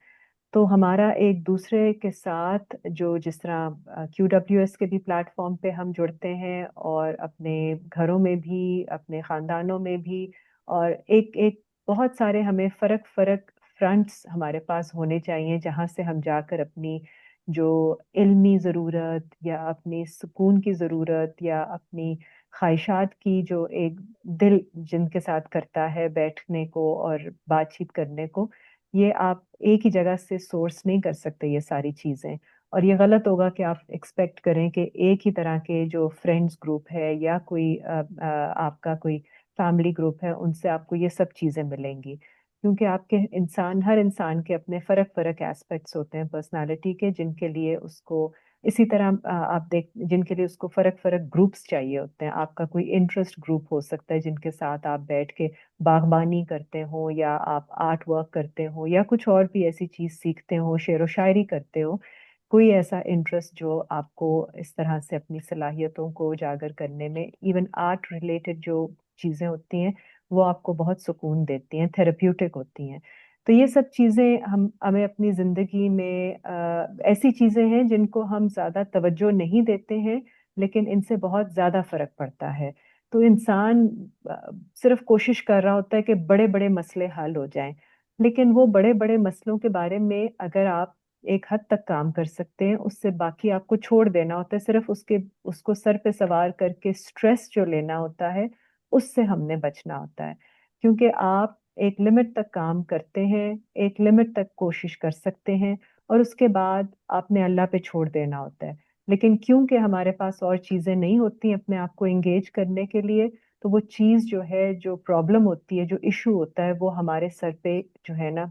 تو ہمارا ایک دوسرے کے ساتھ جو جس طرح QWS کے بھی پلیٹ فارم پہ ہم جڑتے ہیں، اور اپنے گھروں میں بھی، اپنے خاندانوں میں بھی، اور ایک ایک بہت سارے ہمیں فرق فرنٹس ہمارے پاس ہونے چاہیے، جہاں سے ہم جا کر اپنی جو علمی ضرورت یا اپنی سکون کی ضرورت یا اپنی خواہشات کی جو ایک دل جن کے ساتھ کرتا ہے بیٹھنے کو اور بات چیت کرنے کو، یہ آپ ایک ہی جگہ سے سورس نہیں کر سکتے یہ ساری چیزیں۔ اور یہ غلط ہوگا کہ آپ ایکسپیکٹ کریں کہ ایک ہی طرح کے جو فرینڈز گروپ ہے یا کوئی آپ کا کوئی فیملی گروپ ہے، ان سے آپ کو یہ سب چیزیں ملیں گی، کیونکہ آپ کے ہر انسان کے اپنے فرق ایسپیکٹس ہوتے ہیں پرسنالٹی کے، جن کے لیے اس کو اسی طرح جن کے لیے اس کو فرق گروپس چاہیے ہوتے ہیں۔ آپ کا کوئی انٹرسٹ گروپ ہو سکتا ہے جن کے ساتھ آپ بیٹھ کے باغبانی کرتے ہوں، یا آپ آرٹ ورک کرتے ہوں، یا کچھ اور بھی ایسی چیز سیکھتے ہوں، شعر و شاعری کرتے ہو، کوئی ایسا انٹرسٹ جو آپ کو اس طرح سے اپنی صلاحیتوں کو اجاگر کرنے میں، ایون آرٹ ریلیٹڈ جو چیزیں ہوتی ہیں وہ آپ کو بہت سکون دیتی ہیں، تھیراپیوٹک ہوتی ہیں۔ تو یہ سب چیزیں ہمیں اپنی زندگی میں ایسی چیزیں ہیں جن کو ہم زیادہ توجہ نہیں دیتے ہیں، لیکن ان سے بہت زیادہ فرق پڑتا ہے۔ تو انسان صرف کوشش کر رہا ہوتا ہے کہ بڑے بڑے مسئلے حل ہو جائیں، لیکن وہ بڑے بڑے مسئلوں کے بارے میں اگر آپ ایک حد تک کام کر سکتے ہیں، اس سے باقی آپ کو چھوڑ دینا ہوتا ہے۔ صرف اس کو سر پہ سوار کر کے سٹریس جو لینا ہوتا ہے، اس سے ہم نے بچنا ہوتا ہے، کیونکہ آپ ایک لمٹ تک کام کرتے ہیں، ایک لمٹ تک کوشش کر سکتے ہیں، اور اس کے بعد آپ نے اللہ پہ چھوڑ دینا ہوتا ہے۔ لیکن کیونکہ ہمارے پاس اور چیزیں نہیں ہوتی اپنے آپ کو انگیج کرنے کے لیے، تو وہ چیز جو ہے، جو پرابلم ہوتی ہے، جو ایشو ہوتا ہے، وہ ہمارے سر پہ جو ہے نا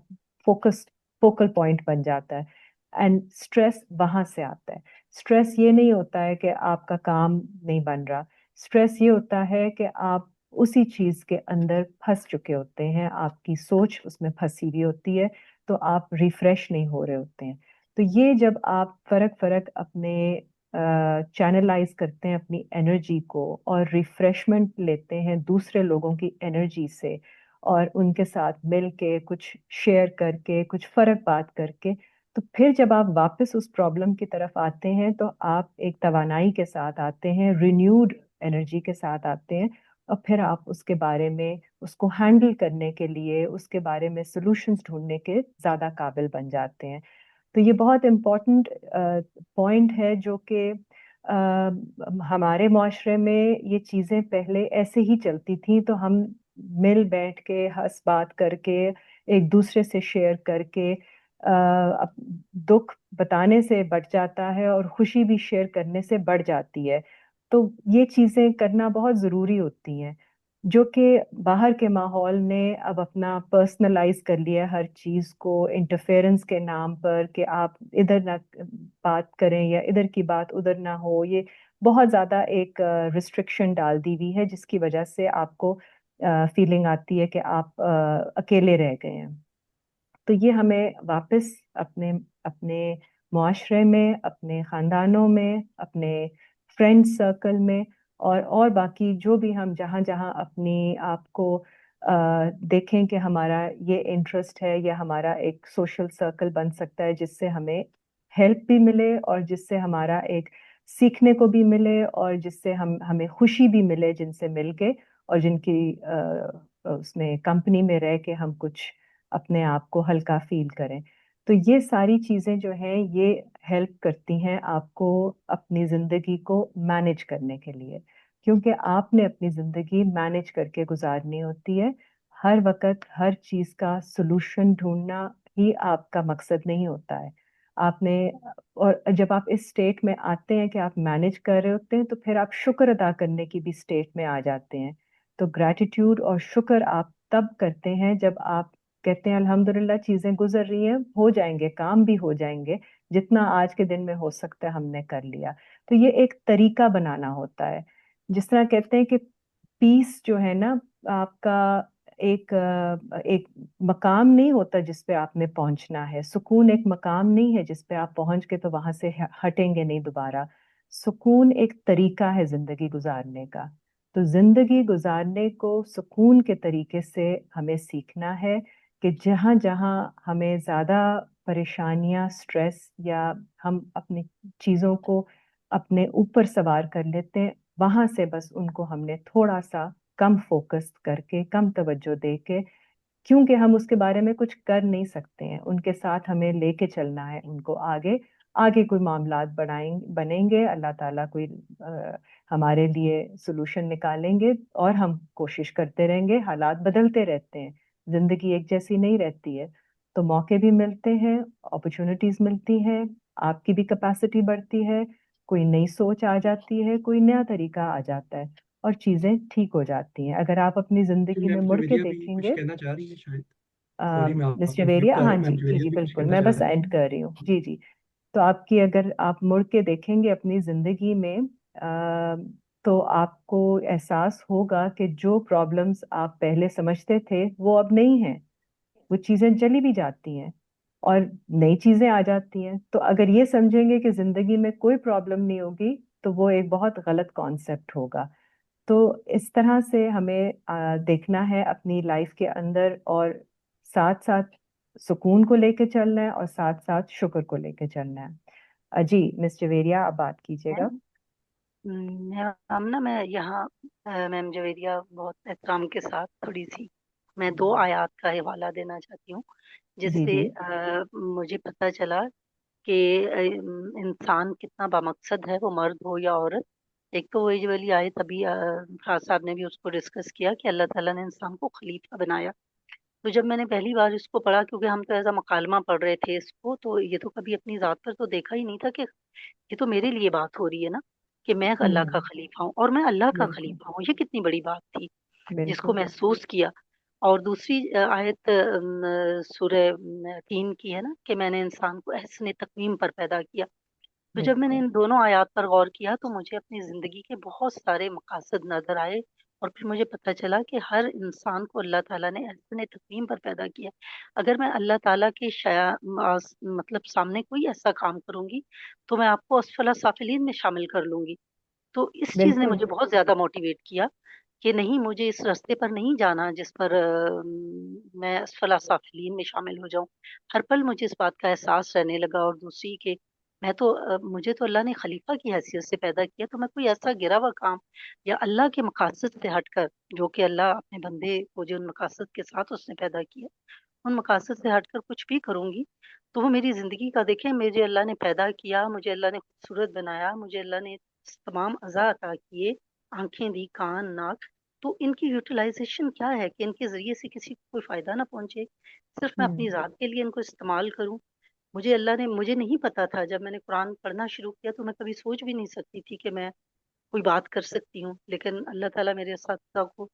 فوکل پوائنٹ بن جاتا ہے، اینڈ اسٹریس وہاں سے آتا ہے۔ اسٹریس یہ نہیں ہوتا ہے کہ آپ کا کام نہیں بن رہا، اسٹریس یہ ہوتا ہے کہ آپ اسی چیز کے اندر پھنس چکے ہوتے ہیں، آپ کی سوچ اس میں پھنسی ہوئی ہوتی ہے، تو آپ ریفریش نہیں ہو رہے ہوتے ہیں۔ تو یہ جب آپ فرق اپنے چینلائز کرتے ہیں اپنی انرجی کو، اور ریفریشمنٹ لیتے ہیں دوسرے لوگوں کی انرجی سے، اور ان کے ساتھ مل کے کچھ شیئر کر کے، کچھ فرق بات کر کے، تو پھر جب آپ واپس اس پرابلم کی طرف آتے ہیں تو آپ ایک توانائی کے ساتھ آتے ہیں، رینیوڈ انرجی کے ساتھ آتے ہیں، اور پھر آپ اس کے بارے میں، اس کو ہینڈل کرنے کے لیے، اس کے بارے میں سلوشنز ڈھونڈنے کے زیادہ قابل بن جاتے ہیں۔ تو یہ بہت امپورٹنٹ پوائنٹ ہے، جو کہ ہمارے معاشرے میں یہ چیزیں پہلے ایسے ہی چلتی تھیں، تو ہم مل بیٹھ کے ہنس بات کر کے ایک دوسرے سے شیئر کر کے دکھ بتانے سے بڑھ جاتا ہے، اور خوشی بھی شیئر کرنے سے بڑھ جاتی ہے۔ تو یہ چیزیں کرنا بہت ضروری ہوتی ہیں، جو کہ باہر کے ماحول نے اب اپنا پرسنلائز کر لیا ہر چیز کو، انٹرفیئرنس کے نام پر، کہ آپ ادھر نہ بات کریں یا ادھر کی بات ادھر نہ ہو۔ یہ بہت زیادہ ایک ریسٹرکشن ڈال دی ہوئی ہے، جس کی وجہ سے آپ کو فیلنگ آتی ہے کہ آپ اکیلے رہ گئے ہیں۔ تو یہ ہمیں واپس اپنے اپنے معاشرے میں، اپنے خاندانوں میں، اپنے فرینڈ سرکل میں، اور باقی جو بھی ہم جہاں جہاں اپنی آپ کو دیکھیں کہ ہمارا یہ انٹرسٹ ہے، یا ہمارا ایک سوشل سرکل بن سکتا ہے جس سے ہمیں ہیلپ بھی ملے، اور جس سے ہمارا ایک سیکھنے کو بھی ملے، اور جس سے ہمیں خوشی بھی ملے جن سے مل کے، اور جن کی اس میں کمپنی میں رہ کے ہم کچھ اپنے آپ کو ہلکا فیل کریں۔ تو یہ ساری چیزیں جو ہیں یہ ہیلپ کرتی ہیں آپ کو اپنی زندگی کو مینج کرنے کے لیے۔ کیونکہ آپ نے اپنی زندگی مینج کر کے گزارنی ہوتی ہے. ہر وقت ہر چیز کا سلوشن ڈھونڈنا ہی آپ کا مقصد نہیں ہوتا ہے. آپ نے اور جب آپ اس اسٹیٹ میں آتے ہیں کہ آپ مینج کر رہے ہوتے ہیں تو پھر آپ شکر ادا کرنے کی بھی اسٹیٹ میں آ جاتے ہیں. تو گریٹیٹیوڈ اور شکر آپ تب کرتے ہیں جب آپ کہتے ہیں الحمدللہ چیزیں گزر رہی ہیں, ہو جائیں گے, کام بھی ہو جائیں گے, جتنا آج کے دن میں ہو سکتا ہے ہم نے کر لیا. تو یہ ایک طریقہ بنانا ہوتا ہے. جس طرح کہتے ہیں کہ پیس جو ہے نا آپ کا ایک مقام نہیں ہوتا جس پہ آپ نے پہنچنا ہے. سکون ایک مقام نہیں ہے جس پہ آپ پہنچ کے تو وہاں سے ہٹیں گے نہیں دوبارہ. سکون ایک طریقہ ہے زندگی گزارنے کا. تو زندگی گزارنے کو سکون کے طریقے سے ہمیں سیکھنا ہے کہ جہاں جہاں ہمیں زیادہ پریشانیاں, سٹریس یا ہم اپنی چیزوں کو اپنے اوپر سوار کر لیتے ہیں, وہاں سے بس ان کو ہم نے تھوڑا سا کم فوکس کر کے, کم توجہ دے کے, کیونکہ ہم اس کے بارے میں کچھ کر نہیں سکتے ہیں, ان کے ساتھ ہمیں لے کے چلنا ہے ان کو آگے. آگے کوئی معاملات بنیں گے, اللہ تعالیٰ کوئی ہمارے لیے سلوشن نکالیں گے اور ہم کوشش کرتے رہیں گے. حالات بدلتے رہتے ہیں, زندگی ایک جیسی نہیں رہتی ہے. تو موقع بھی ملتے ہیں, اپرچونٹیز ملتی ہیں, آپ کی بھی کیپیسٹی بڑھتی ہے, کوئی نئی سوچ آ جاتی ہے, کوئی نیا طریقہ آ جاتا ہے اور چیزیں ٹھیک ہو جاتی ہیں. اگر آپ اپنی زندگی میں میم مڑ کے جویریہ بھی دیکھیں کچھ گے. کہنا چاہ رہی ہے شاید. سوری میں مس آپ کو انٹرپٹ جویریہ, کر رہا ہاں ہوں. میم جی جی جویریہ جی بھی کچھ بالکل, کہنا میں چاہ بس رہی اینڈ ہیں. کر رہی ہوں. جی جی. تو آپ کی اگر آپ مڑ کے دیکھیں گے اپنی زندگی میں تو آپ کو احساس ہوگا کہ جو پرابلمس آپ پہلے سمجھتے تھے وہ اب نہیں ہیں. وہ چیزیں چلی بھی جاتی ہیں اور نئی چیزیں آ جاتی ہیں. تو اگر یہ سمجھیں گے کہ زندگی میں کوئی پرابلم نہیں ہوگی تو وہ ایک بہت غلط کانسیپٹ ہوگا. تو اس طرح سے ہمیں دیکھنا ہے اپنی لائف کے اندر, اور ساتھ ساتھ سکون کو لے کے چلنا ہے اور ساتھ ساتھ شکر کو لے کے چلنا ہے. جی مس جویریہ آپ بات کیجیے گا. میں یہاں میم جویریہ بہت احترام کے ساتھ تھوڑی سی میں 2 آیات کا حوالہ دینا چاہتی ہوں جس جی سے جی مجھے پتہ چلا کہ انسان کتنا بامقصد ہے, وہ مرد ہو یا عورت. ایک تو وہی والی آیت ابھی فراز صاحب نے بھی اس کو ڈسکس کیا کہ اللہ تعالیٰ نے انسان کو خلیفہ بنایا. تو جب میں نے پہلی بار اس کو پڑھا, کیونکہ ہم تو ایسا مکالمہ پڑھ رہے تھے اس کو, تو یہ تو کبھی اپنی ذات پر تو دیکھا ہی نہیں تھا کہ یہ تو میرے لیے بات ہو رہی ہے نا کہ میں اللہ کا خلیفہ ہوں اور میں اللہ کا بالکل خلیفہ ہوں. یہ کتنی بڑی بات تھی جس کو بالکل محسوس کیا. اور دوسری آیت سورہ 3 کی ہے نا کہ میں نے انسان کو احسن تقویم پر پیدا کیا. تو جب میں نے بالکل ان دونوں آیات پر غور کیا تو مجھے اپنی زندگی کے بہت سارے مقاصد نظر آئے, اور پھر مجھے پتہ چلا کہ ہر انسان کو اللہ تعالیٰ نے احسن تقویم پر پیدا کیا. اگر میں اللہ تعالیٰ کے مطلب سامنے کوئی ایسا کام کروں گی تو میں آپ کو اسفل سافلین میں شامل کر لوں گی. تو اس چیز نے بالکل مجھے بہت زیادہ موٹیویٹ کیا کہ نہیں, مجھے اس راستے پر نہیں جانا جس پر میں اسفل سافلین میں شامل ہو جاؤں. ہر پل مجھے اس بات کا احساس رہنے لگا. اور دوسری کہ میں تو مجھے تو اللہ نے خلیفہ کی حیثیت سے پیدا کیا, تو میں کوئی ایسا گرا ہوا کام یا اللہ کے مقاصد سے ہٹ کر, جو کہ اللہ اپنے بندے کو جو ان مقاصد کے ساتھ اس نے پیدا کیا, ان مقاصد سے ہٹ کر کچھ بھی کروں گی تو وہ میری زندگی کا, دیکھیں مجھے اللہ نے پیدا کیا, مجھے اللہ نے خوبصورت بنایا, مجھے اللہ نے تمام اعضاء عطا کیے, آنکھیں دی, کان, ناک, تو ان کی یوٹیلائزیشن کیا ہے کہ ان کے ذریعے سے کسی کو کوئی فائدہ نہ پہنچے, صرف میں اپنی ذات کے لیے ان کو استعمال کروں. مجھے نہیں پتا تھا, جب میں نے قرآن پڑھنا شروع کیا تو میں کبھی سوچ بھی نہیں سکتی تھی کہ میں کوئی بات کر سکتی ہوں. لیکن اللہ تعالیٰ میرے اساتذہ کو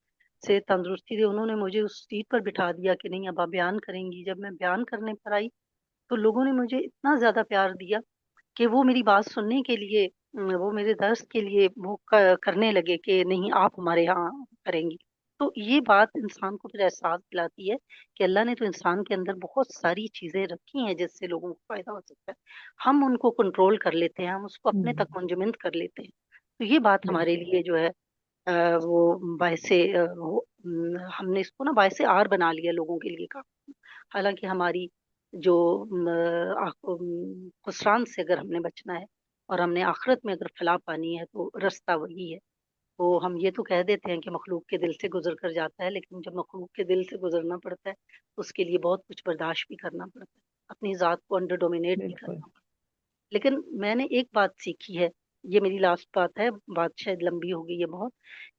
سے تندرستی دے, انہوں نے مجھے اس سیٹ پر بٹھا دیا کہ نہیں اب آپ بیان کریں گی. جب میں بیان کرنے پر آئی تو لوگوں نے مجھے اتنا زیادہ پیار دیا کہ وہ میری بات سننے کے لیے, وہ میرے درس کے لیے وہ کرنے لگے کہ نہیں آپ ہمارے یہاں کریں گی. تو یہ بات انسان کو پھر احساس دلاتی ہے کہ اللہ نے تو انسان کے اندر بہت ساری چیزیں رکھی ہیں جس سے لوگوں کو فائدہ ہو سکتا ہے. ہم ان کو کنٹرول کر لیتے ہیں, ہم اس کو اپنے تک منجمد کر لیتے ہیں. تو یہ بات ہمارے بالکل لیے جو ہے وہ باعث ہم نے اس کو نا باعث آر بنا لیا لوگوں کے لیے کا. حالانکہ ہماری جو خسران سے اگر ہم نے بچنا ہے اور ہم نے آخرت میں اگر فلاح پانی ہے تو رستہ وہی ہے. تو ہم یہ تو کہہ دیتے ہیں کہ مخلوق کے دل سے گزر کر جاتا ہے, لیکن جب مخلوق کے دل سے گزرنا پڑتا ہے تو اس کے لیے بہت کچھ برداشت بھی کرنا پڑتا ہے, اپنی ذات کو انڈر ڈومینیٹ بھی بالکل کرنا پڑتا ہے. لیکن میں نے ایک بات سیکھی ہے یہ میری لاسٹ بات ہے، بات شاید لمبی ہو گئی ہے بہت،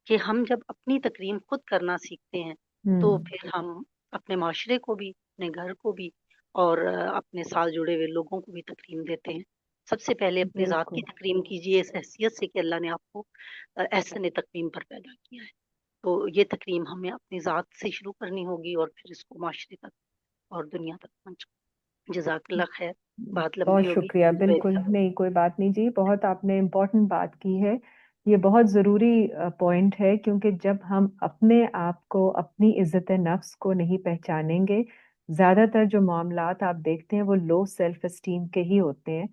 کہ ہم جب اپنی تکریم خود کرنا سیکھتے ہیں تو پھر ہم اپنے معاشرے کو بھی، اپنے گھر کو بھی، اور اپنے ساتھ جڑے ہوئے لوگوں کو بھی تکریم دیتے ہیں۔ سب سے پہلے اپنی ذات کی بالکل تکریم کیجیے اس حیثیت سے کہ اللہ نے آپ کو احسن تکریم پر پیدا کیا ہے، تو یہ تکریم ہمیں اپنی ذات سے شروع کرنی ہوگی اور پھر اس کو معاشرے تک اور دنیا تک پہنچا۔ جزاک اللہ خیر، بات بہت لمبی ہوگی شکریہ، بالکل نہیں کوئی بات نہیں جی، بہت آپ نے امپورٹنٹ بات کی ہے، یہ بہت ضروری پوائنٹ ہے، کیونکہ جب ہم اپنے آپ کو، اپنی عزت نفس کو نہیں پہچانیں گے، زیادہ تر جو معاملات آپ دیکھتے ہیں وہ لو سیلف اسٹیم کے ہی ہوتے ہیں،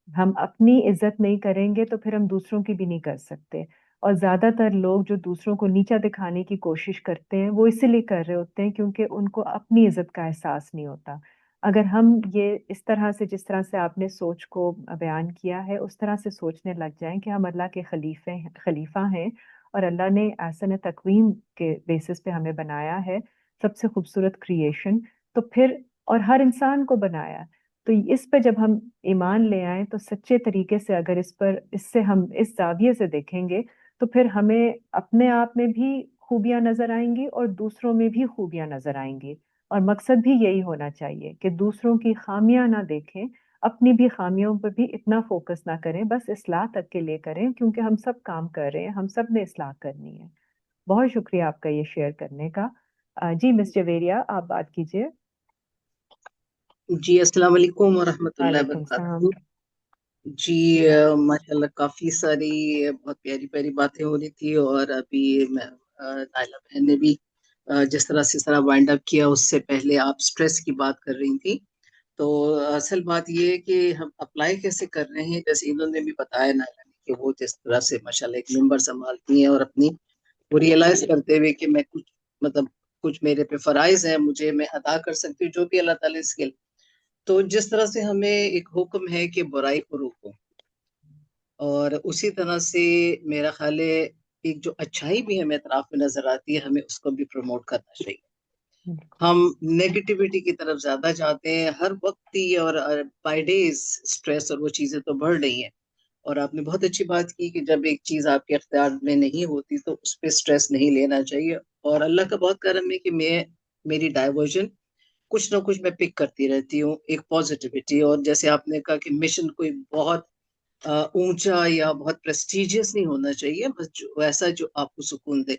ہم اپنی عزت نہیں کریں گے تو پھر ہم دوسروں کی بھی نہیں کر سکتے، اور زیادہ تر لوگ جو دوسروں کو نیچا دکھانے کی کوشش کرتے ہیں وہ اسی لیے کر رہے ہوتے ہیں کیونکہ ان کو اپنی عزت کا احساس نہیں ہوتا۔ اگر ہم یہ اس طرح سے، جس طرح سے آپ نے سوچ کو بیان کیا ہے، اس طرح سے سوچنے لگ جائیں کہ ہم اللہ کے خلیفہ ہیں اور اللہ نے احسن تقویم کے بیسس پہ ہمیں بنایا ہے، سب سے خوبصورت کریشن، تو پھر اور ہر انسان کو بنایا، تو اس پہ جب ہم ایمان لے آئیں تو سچے طریقے سے اگر اس سے ہم اس زاویے سے دیکھیں گے تو پھر ہمیں اپنے آپ میں بھی خوبیاں نظر آئیں گی اور دوسروں میں بھی خوبیاں نظر آئیں گی، اور مقصد بھی یہی ہونا چاہیے کہ دوسروں کی خامیاں نہ دیکھیں، اپنی بھی خامیوں پر بھی اتنا فوکس نہ کریں، بس اصلاح تک کے لیے کریں، کیونکہ ہم سب کام کر رہے ہیں، ہم سب نے اصلاح کرنی ہے۔ بہت شکریہ آپ کا یہ شیئر کرنے کا۔ جی مس جویریہ آپ بات کیجیے۔ جی السلام علیکم ورحمۃ اللہ وعلیکم السلام۔ وبرکاتہ۔ جی ماشاء اللہ کافی ساری بہت پیاری پیاری باتیں ہو رہی تھی، اور ابھی نائلہ بہن نے بھی جس طرح سے سارا وائنڈ اپ کیا، اس سے پہلے آپ سٹریس کی بات کر رہی تھی، تو اصل بات یہ ہے کہ ہم اپلائی کیسے کر رہے ہیں، جیسے انہوں نے بھی بتایا نائلہ نے کہ وہ جس طرح سے ماشاء اللہ ایک ممبر سنبھالتی ہیں اور اپنی وہ ریئلائز کرتے ہوئے کہ میں کچھ میرے پہ فرائض ہیں، میں ادا کر سکتی ہوں جو بھی اللہ تعالیٰ اسکل، تو جس طرح سے ہمیں ایک حکم ہے کہ برائی کو روکو، اور اسی طرح سے میرا خیال ہے ایک جو اچھائی بھی ہمیں اطراف میں نظر آتی ہے، ہمیں اس کو بھی پروموٹ کرنا چاہیے۔ ہم نیگیٹیوٹی کی طرف زیادہ جاتے ہیں ہر وقت ہی، اور بائی ڈیز سٹریس اور وہ چیزیں تو بڑھ رہی ہیں، اور آپ نے بہت اچھی بات کی کہ جب ایک چیز آپ کے اختیار میں نہیں ہوتی تو اس پہ سٹریس نہیں لینا چاہیے، اور اللہ کا بہت کرم ہے کہ میری ڈائیورژن کچھ نہ کچھ میں پک کرتی رہتی ہوں، ایک پازیٹیوٹی، اور جیسے آپ نے کہا کہ مشن کوئی بہت اونچا یا بہت پریسٹیجیس نہیں ہونا چاہیے، بس ویسا جو آپ کو سکون دے۔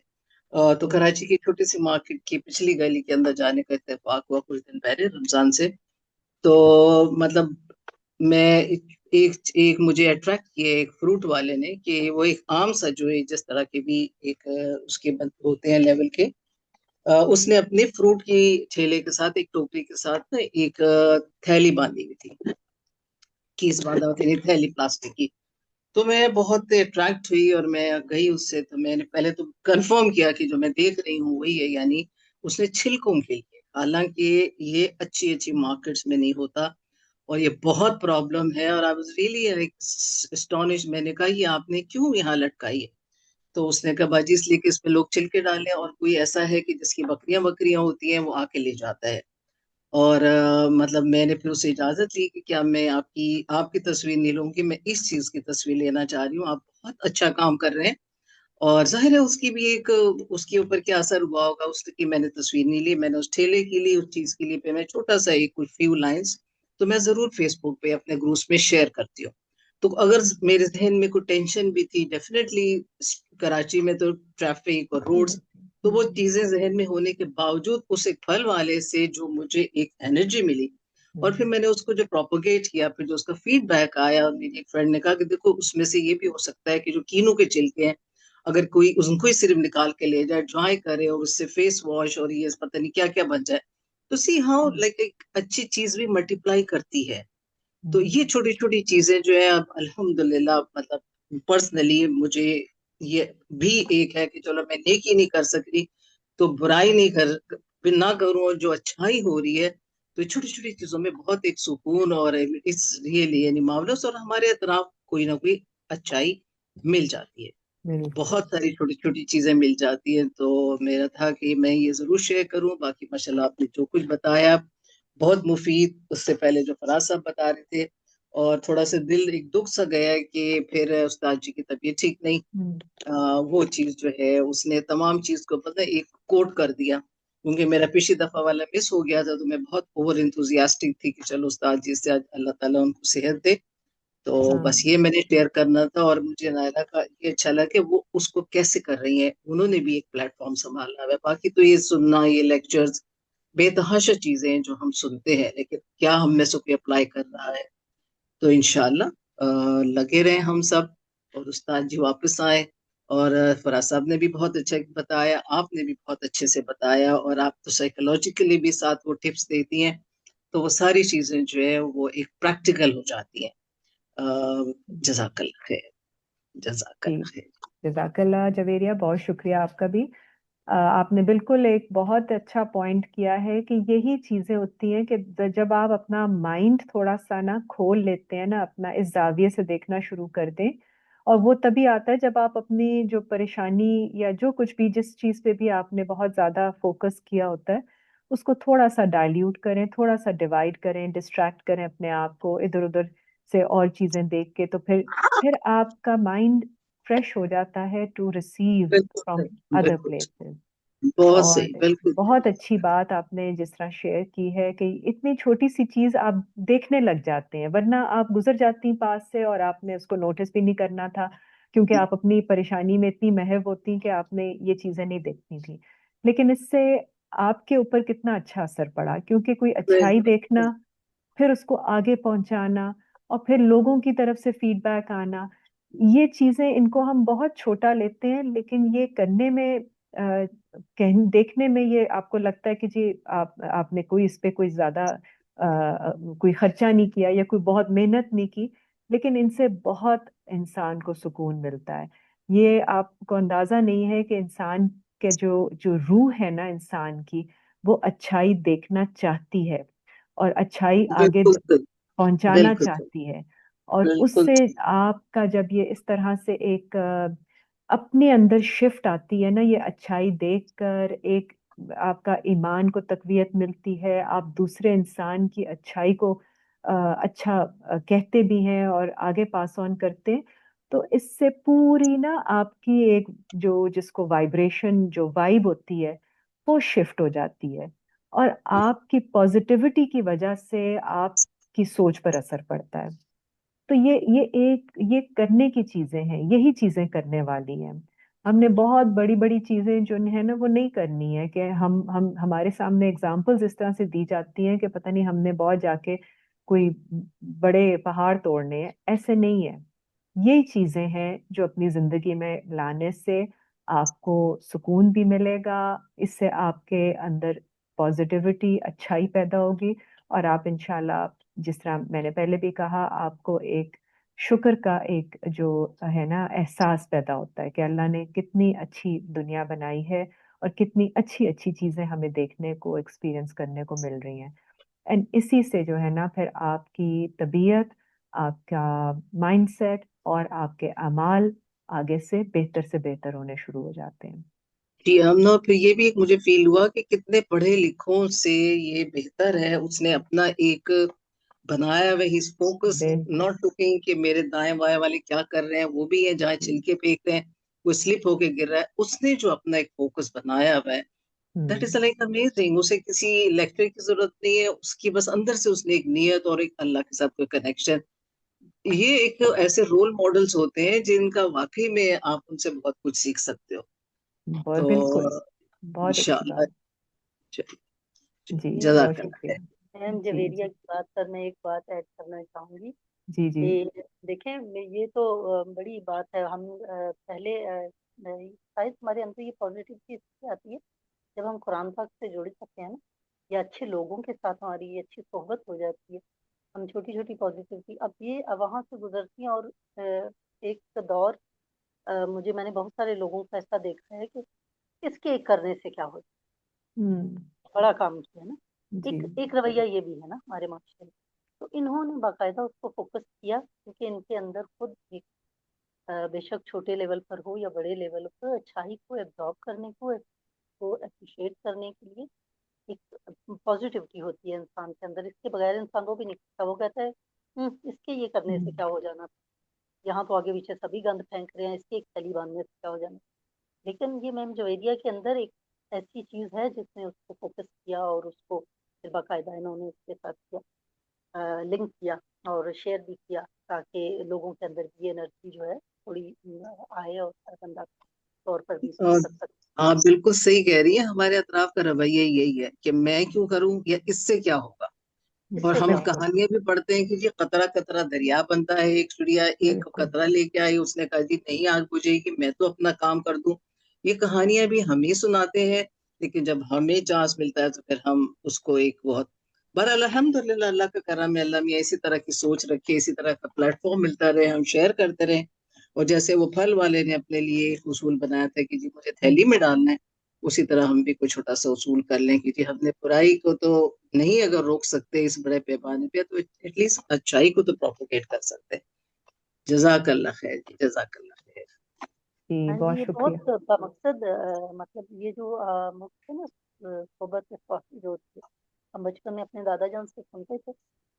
تو کراچی کی چھوٹی سی مارکیٹ کی پچھلی گلی کے اندر جانے کا اتفاق ہوا کچھ دن پہلے رمضان سے، تو مطلب میں ایک مجھے اٹریکٹ کیا ایک فروٹ والے نے، کہ وہ ایک عام سا جو ہے جس طرح کے بھی ایک اس کے ہوتے ہیں لیول کے، اس نے اپنے فروٹ کی ٹھیلے کے ساتھ ایک ٹوکری کے ساتھ ایک تھیلی باندھی ہوئی تھی، کیس باندھا ہوتی نہیں، تھیلی پلاسٹک کی، تو میں بہت اٹریکٹ ہوئی اور میں گئی اس سے، تو میں نے پہلے تو کنفرم کیا کہ جو میں دیکھ رہی ہوں وہی ہے، یعنی اس نے چھلکوں کے لیے، حالانکہ یہ اچھی مارکیٹس میں نہیں ہوتا اور یہ بہت پرابلم ہے، اور آئی واز ریئلی اسٹونش، میں نے کہا یہ آپ نے کیوں یہاں لٹکائی ہے؟ تو اس نے کہا باجی اس لیے کہ اس پہ لوگ چھلکے ڈالیں، اور کوئی ایسا ہے کہ جس کی بکریاں ہوتی ہیں وہ آ کے لے جاتا ہے، اور مطلب میں نے پھر اسے اجازت لی کہ کیا میں آپ کی تصویر نہیں لوں گی، میں اس چیز کی تصویر لینا چاہ رہی ہوں، آپ بہت اچھا کام کر رہے ہیں، اور ظاہر ہے اس کی بھی اس کے اوپر کیا اثر ہوا ہوگا اس کی، میں نے تصویر نہیں لی، میں نے اس ٹھیلے کی لی، اس چیز کے لیے پہ میں چھوٹا سا کچھ فیو لائنز تو میں ضرور فیس بک پہ اپنے گروپس میں شیئر کرتی ہوں۔ تو اگر میرے ذہن میں کوئی ٹینشن بھی تھی، ڈیفینیٹلی کراچی میں تو ٹریفک اور روڈز، تو وہ چیزیں ذہن میں ہونے کے باوجود اس ایک پھل والے سے جو مجھے ایک انرجی ملی، اور پھر میں نے اس کو جو پروپوگیٹ کیا، پھر جو اس کا فیڈ بیک آیا، اور میری ایک فرینڈ نے کہا کہ دیکھو اس میں سے یہ بھی ہو سکتا ہے کہ جو کینو کے چھلکے ہیں اگر کوئی ان کو ہی صرف نکال کے لے جائے، ڈرائی کرے اور اس سے فیس واش اور یہ پتہ نہیں کیا کیا بن جائے، تو سی ہاؤ لائک ایک اچھی چیز بھی ملٹیپلائی کرتی ہے۔ تو یہ چھوٹی چھوٹی چیزیں جو ہے اب الحمدللہ، مطلب پرسنلی مجھے یہ بھی ایک ہے کہ چلو میں نیکی نہیں کر سکتی تو برائی نہ کروں، اور جو اچھائی ہو رہی ہے تو چھوٹی چھوٹی چیزوں میں بہت ایک سکون، اور اس ریئلی یعنی معاملوں اور ہمارے اطراف کوئی نہ کوئی اچھائی مل جاتی ہے، بہت ساری چھوٹی چھوٹی چیزیں مل جاتی ہیں، تو میرا تھا کہ میں یہ ضرور شیئر کروں۔ باقی ماشاءاللہ آپ نے جو کچھ بتایا بہت مفید، اس سے پہلے جو فراز صاحب بتا رہے تھے اور تھوڑا سا دل ایک دکھ سا گیا کہ پھر استاد جی کی طبیعت ٹھیک نہیں، وہ چیز جو ہے اس نے تمام چیز کو پتہ ایک کوٹ کر دیا، کیونکہ میرا پچھلی دفعہ والا مس ہو گیا تھا تو میں بہت اوور انتھوزیاسٹک تھی کہ چلو استاد جی سے آج اللہ تعالیٰ ان کو صحت دے، تو بس یہ میں نے شیئر کرنا تھا۔ اور مجھے نائلہ کا یہ اچھا لگا کہ وہ اس کو کیسے کر رہی ہیں، انہوں نے بھی ایک پلیٹ فارم سنبھالا ہے۔ باقی تو یہ سننا، یہ لیکچرز بے تحاشا چیزیں ہیں جو ہم سنتے ہیں، لیکن کیا ہم میں سے کوئی اپلائی کر رہا ہے؟ تو انشاءاللہ لگے رہے ہم سب، اور استاد جی واپس آئے، اور فراز صاحب نے بھی بہت اچھا بتایا، آپ نے بھی بہت اچھے سے بتایا، اور آپ تو سائیکولوجیکلی بھی ساتھ وہ ٹپس دیتی ہیں، تو وہ ساری چیزیں جو ہے وہ ایک پریکٹیکل ہو جاتی ہیں۔ جزاک اللہ خیر، جزاک جی، اللہ خیر۔ جزاک اللہ جویریہ، بہت شکریہ آپ کا بھی۔ آپ نے بالکل ایک بہت اچھا پوائنٹ کیا ہے کہ یہی چیزیں ہوتی ہیں کہ جب آپ اپنا مائنڈ تھوڑا سا نا کھول لیتے ہیں نا، اپنا اس زاویے سے دیکھنا شروع کر دیں، اور وہ تبھی آتا ہے جب آپ اپنی جو پریشانی یا جو کچھ بھی جس چیز پہ بھی آپ نے بہت زیادہ فوکس کیا ہوتا ہے اس کو تھوڑا سا ڈائلیوٹ کریں، تھوڑا سا ڈیوائڈ کریں، ڈسٹریکٹ کریں اپنے آپ کو ادھر ادھر سے اور چیزیں دیکھ کے، تو پھر آپ کا مائنڈ فریش ہو جاتا ہے ٹو ریسیو بالکل فرام صحیح، ادر بالکل پلیسز۔ بہت اور صحیح، بالکل بہت اچھی بات آپ نے جس طرح شیئر کی ہے کہ اتنی چھوٹی سی چیز آپ دیکھنے لگ جاتے ہیں، ورنہ آپ گزر جاتی ہیں پاس سے اور آپ نے اس کو نوٹس بھی نہیں کرنا تھا، کیونکہ آپ اپنی پریشانی میں اتنی محو ہوتی کہ آپ نے یہ چیزیں نہیں دیکھنی تھی، لیکن اس سے آپ کے اوپر کتنا اچھا اثر پڑا، کیونکہ کوئی اچھائی بالکل۔ دیکھنا، پھر اس کو آگے پہنچانا، اور پھر لوگوں کی طرف سے فیڈ بیک آنا، یہ چیزیں ان کو ہم بہت چھوٹا لیتے ہیں، لیکن یہ کرنے میں دیکھنے میں یہ آپ کو لگتا ہے کہ جی آپ نے کوئی اس پہ کوئی زیادہ کوئی خرچہ نہیں کیا یا کوئی بہت محنت نہیں کی، لیکن ان سے بہت انسان کو سکون ملتا ہے۔ یہ آپ کو اندازہ نہیں ہے کہ انسان کے جو روح ہے نا انسان کی، وہ اچھائی دیکھنا چاہتی ہے اور اچھائی آگے بالکل صحیح، پہنچانا بالکل صحیح، چاہتی ہے، اور اس بالکل سے صحیح۔ آپ کا جب یہ اس طرح سے ایک اپنے اندر شفٹ آتی ہے نا، یہ اچھائی دیکھ کر ایک آپ کا ایمان کو تقویت ملتی ہے، آپ دوسرے انسان کی اچھائی کو اچھا کہتے بھی ہیں اور آگے پاس آن کرتے ہیں، تو اس سے پوری نا آپ کی ایک جس کو وائبریشن جو وائب ہوتی ہے وہ شفٹ ہو جاتی ہے، اور آپ کی پازیٹیوٹی کی وجہ سے آپ کی سوچ پر اثر پڑتا ہے۔ تو یہ کرنے کی چیزیں ہیں، یہی چیزیں کرنے والی ہیں۔ ہم نے بہت بڑی بڑی چیزیں جو ہے نا وہ نہیں کرنی ہے کہ ہمارے سامنے اگزامپلز اس طرح سے دی جاتی ہیں کہ پتہ نہیں ہم نے بہت جا کے کوئی بڑے پہاڑ توڑنے ہیں، ایسے نہیں ہے۔ یہی چیزیں ہیں جو اپنی زندگی میں لانے سے آپ کو سکون بھی ملے گا، اس سے آپ کے اندر پازیٹیوٹی، اچھائی پیدا ہوگی، اور آپ انشاءاللہ جس طرح میں نے پہلے بھی کہا آپ کو ایک شکر کا ایک جو ہے نا احساس پیدا ہوتا ہے کہ اللہ نے کتنی اچھی دنیا بنائی ہے اور کتنی اچھی اچھی چیزیں ہمیں دیکھنے کو ایکسپیرئنس کرنے کو مل رہی ہیں، اینڈ اسی سے جو ہے نا پھر آپ کی طبیعت، آپ کا مائنڈ سیٹ اور آپ کے اعمال آگے سے بہتر ہونے شروع ہو جاتے ہیں۔ جی امنا، پھر یہ بھی ایک مجھے فیل ہوا کہ کتنے پڑھے لکھوں سے یہ بہتر ہے، اس نے اپنا ایک بنایا ہوا ہی فوکس، بالکل۔ ناٹ لوکنگ کہ میرے دائیں بائیں والے کیا کر رہے ہیں، وہ بھی ہے جہاں چھلکے پھینک رہے ہیں، کوئی سلپ ہو کے گر رہا ہے، اس نے جو اپنا ایک فوکس بنایا ہوا ہے، دیٹ از لائک امیزنگ۔ اسے کسی لیکچر کی ضرورت نہیں ہے، اس کی بس اندر سے اس نے ایک نیت اور ایک اللہ کے ساتھ کوئی کنیکشن، یہ ایک ایسے رول ماڈلز ہوتے ہیں جن کا واقعی میں آپ ان سے بہت کچھ سیکھ سکتے ہو۔ بہت تو بالکل، بہت اچھی انشاءاللہ، بات۔ جی، جزاک بہت اللہ شکریہ۔ میم جی جویریہ جی کی بات پر میں ایک بات ایڈ کرنا چاہوں گی جی جی کہ دیکھیں یہ تو بڑی بات ہے، ہم پہلے شاید ہمارے اندر یہ پازیٹیو چیز آتی ہے جب ہم قرآن پاک سے جڑ سکتے ہیں نا، یا اچھے لوگوں کے ساتھ ہماری یہ اچھی صحبت ہو جاتی ہے، ہم چھوٹی چھوٹی پازیٹیوٹی اب یہ وہاں سے گزرتی ہیں، اور ایک دور میں نے بہت سارے لوگوں کا ایسا دیکھا ہے کہ اس کے کرنے سے کیا ہوتا ہے، بڑا کام کیا ہے نا، جی ایک رویہ یہ بھی ہے نا ہمارے معاشرے میں، تو انہوں نے باقاعدہ اس کو فوکس کیا کیونکہ ان کے اندر خود ایک بے شک چھوٹے لیول پر ہو یا بڑے لیول پر اچھائی کو ایبزارب کرنے کو اپریشیٹ کرنے کے لیے ایک پازیٹیوٹی ہوتی ہے انسان کے اندر، اس کے بغیر انسان وہ بھی نہیں کرتا، وہ کہتا ہے इसके ये करने से हम्म, क्या हो जाना, यहाँ तो आगे पीछे सभी गंद फेंक रहे हैं, इसके एक थैली बांधने से क्या हो जाना। लेकिन ये मैम जवेरिया के अंदर एक ऐसी चीज है जिसने उसको फोकस किया और उसको फिर बाकायदा इन्होंने इसके साथ किया, लिंक किया और शेयर भी किया, ताकि लोगों के अंदर भी एनर्जी जो है थोड़ी आए और बंदा तौर पर भी इसको और कर सकते। आप बिल्कुल सही कह रही हैं, हमारे अतराफ का रवैया यही है कि मैं क्यों करूं या इससे क्या होगा। और इससे हम क्या होगा। बिल्कुल कहानियां भी पढ़ते हैं कि जी कतरा कतरा दरिया बनता है, एक चिड़िया एक बिल्कुल कतरा लेके आई, उसने कहा जी नहीं आग बुझेगी, मैं तो अपना काम कर दूं। ये कहानियां भी हम ही सुनाते हैं, लेकिन जब हमें चांस मिलता है तो फिर हम उसको एक बहुत बहरहाल अल्हम्दुलिल्लाह अल्लाह का करम है, अल्लाह मियां इसी तरह की सोच रखे, इसी तरह का प्लेटफॉर्म मिलता रहे, हम शेयर करते रहे। और जैसे वो फल वाले ने अपने लिए एक उसूल बनाया था कि जी मुझे थैली में डालना है, उसी तरह हम भी कोई छोटा सा उसूल कर लें कि जी हमने बुराई को तो नहीं अगर रोक सकते इस बड़े पैमाने पे, तो एटलीस्ट अच्छाई को तो प्रोपोगेट कर सकते हैं। जजाकल्ला खैर जी, जजाकल्ला खैर। जी, हाँ जी, बहुत ये बहुत शुक्रिया। बामकसद मतलब ये जो मुझसे ना सोहबत काफी जो होती है, हम बचपन में अपने दादा जान से सुनते थे,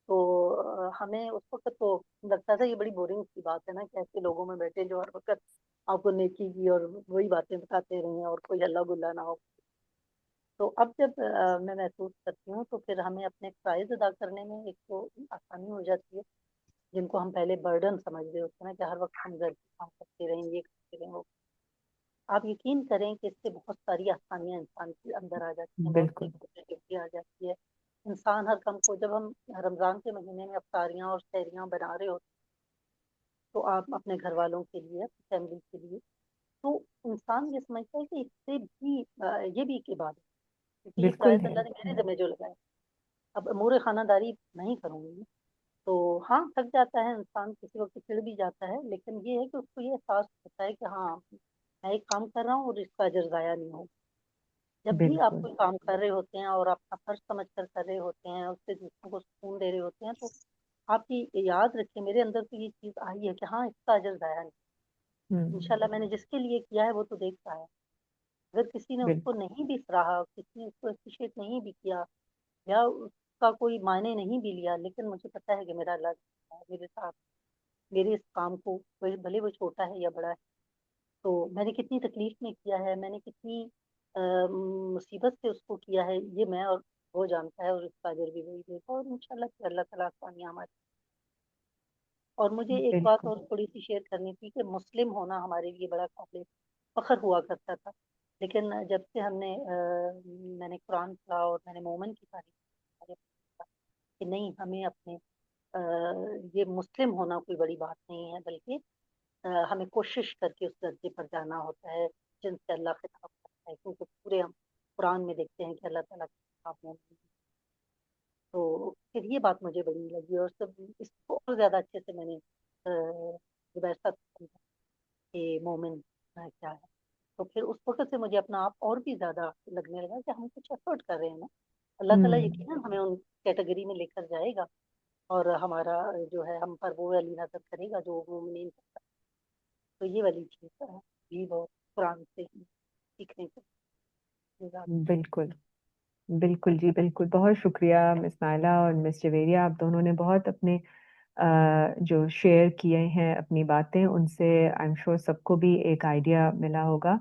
तो हमें उस वक्त तो लगता था ये बड़ी बोरिंग सी बात है ना, कि ऐसे लोगों में बैठे जो हर वक्त आपको नेकी की और वही बातें बताते रहे और कोई हल्ला गुल्ला ना हो। तो अब जब मैं महसूस करती हूँ तो फिर हमें अपने फ़राइज़ अदा करने में एक तो आसानी हो जाती है, जिनको हम पहले बर्डन समझ रहे होते हैं ना, कि हर वक्त हम घर के काम करते रहें, ये करते रहें वो। आप यकीन करें कि इससे बहुत सारी आसानियाँ इंसान के अंदर आ जाती हैं, बहुत सी बिल्कुल पॉजिटिविटी आ जाती है। इंसान हर काम को, जब हम रमज़ान के महीने में अफ्तारियाँ और सहरियाँ बना रहे होते हैं, तो आप अपने घर वालों के लिए, फैमिली के लिए, तो इंसान ये समझता है कि इससे भी ये भी एक इबादत है, क्योंकि ये बिल्कुल फ़राइज़ है। अल्लाह ने मेरे ज़िम्मे जो लगाए। अब अमूर खानादारी नहीं करूँगी, तो हाँ, थक जाता है इंसान, किसी वक़्त चिढ़ भी जाता है, लेकिन ये है कि उसको ये एहसास होता है कि हाँ, मैं एक काम कर रहा हूँ और इसका अजर ज़ाया नहीं हो। जब भी आप बिल्कुल कोई काम कर रहे होते हैं और अपना फ़र्ज़ समझ कर रहे होते हैं, उससे दूसरों को सुकून दे रहे होते हैं, तो आप ये याद रखिए, मेरे अंदर तो ये चीज़ आई है कि हाँ, इसका अजर ज़ाया नहीं। हम्म, इंशाल्लाह मैंने जिसके लिए किया है वो तो देख रहा है। अगर किसी ने उसको बिल्कुल नहीं भी सराहा, किसी ने उसको एप्रिशिएट नहीं भी किया या उसका कोई मायने नहीं भी लिया, लेकिन मुझे पता है कि मेरा अल्लाह है मेरे साथ, मेरे इस काम को, कोई भले वो छोटा है या बड़ा है, तो मैंने कितनी तकलीफ में किया है, मैंने कितनी मुसीबत से उसको किया है, ये मैं और वो जानता है, और इसका अजर भी वही देगा, और इंशाल्लाह फिर अल्लाह ताला आसानियाँ हमारी। और मुझे एक बात बिल्कुल और थोड़ी सी शेयर करनी थी कि मुस्लिम होना हमारे लिए बड़ा काबिल फख्र हुआ करता था, लेकिन जब से मैंने कुरान पढ़ा और मैंने मोमन की तारीफ की, कि नहीं, हमें अपने ये मुस्लिम होना कोई बड़ी बात नहीं है, बल्कि हमें कोशिश करके उस दर्जे पर जाना होता है जिनसे अल्लाह खिताब करता है, क्योंकि पूरे हम कुरान में देखते हैं कि अल्लाह ताला का खिताब मोमिन है। तो फिर ये बात मुझे बड़ी लगी और सब इसको और ज़्यादा अच्छे से मैंने वैसा समझा कि मोमिन क्या है। तो फिर उस वक़्त से मुझे अपना आप और भी ज़्यादा लगने लगा कि हम कुछ एफ़र्ट कर रहे हैं ना, अल्लाह ताला हम्म, यकीनन हमें उन कैटेगरी में लेकर जाएगा और हमारा जो है हम पर वो वाली नज़र करेगा जो मोमिनीन करता है। तो ये वाली चीज़ भी बहुत कुरान से ही सीखने को मिला। बिल्कुल बिल्कुल जी, बिल्कुल। बहुत शुक्रिया मिस नाइला और मिस जवेरिया, आप दोनों ने बहुत अपने जो शेयर किए हैं अपनी बातें, उनसे आई एम श्योर सबको भी एक आइडिया मिला होगा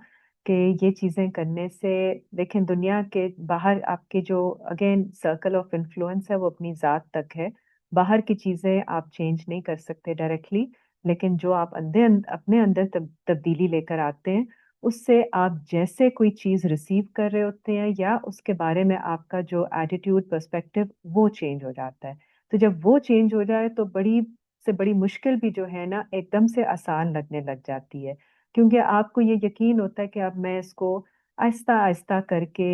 कि ये चीज़ें करने से, देखें दुनिया के बाहर आपके जो अगेन सर्कल ऑफ इन्फ्लुएंस है वो अपनी ज़ात तक है। बाहर की चीज़ें आप चेंज नहीं कर सकते डायरेक्टली, लेकिन जो आप अपने अंदर तब्दीली लेकर आते हैं, उससे आप जैसे कोई चीज़ रिसीव कर रहे होते हैं या उसके बारे में आपका जो एटीट्यूड पर्सपेक्टिव वो चेंज हो जाता है। तो जब वो चेंज हो जाए तो बड़ी से बड़ी मुश्किल भी जो है ना एकदम से आसान लगने लग जाती है, क्योंकि आपको ये यकीन होता है कि अब मैं इसको आहिस्ता आहिस्ता करके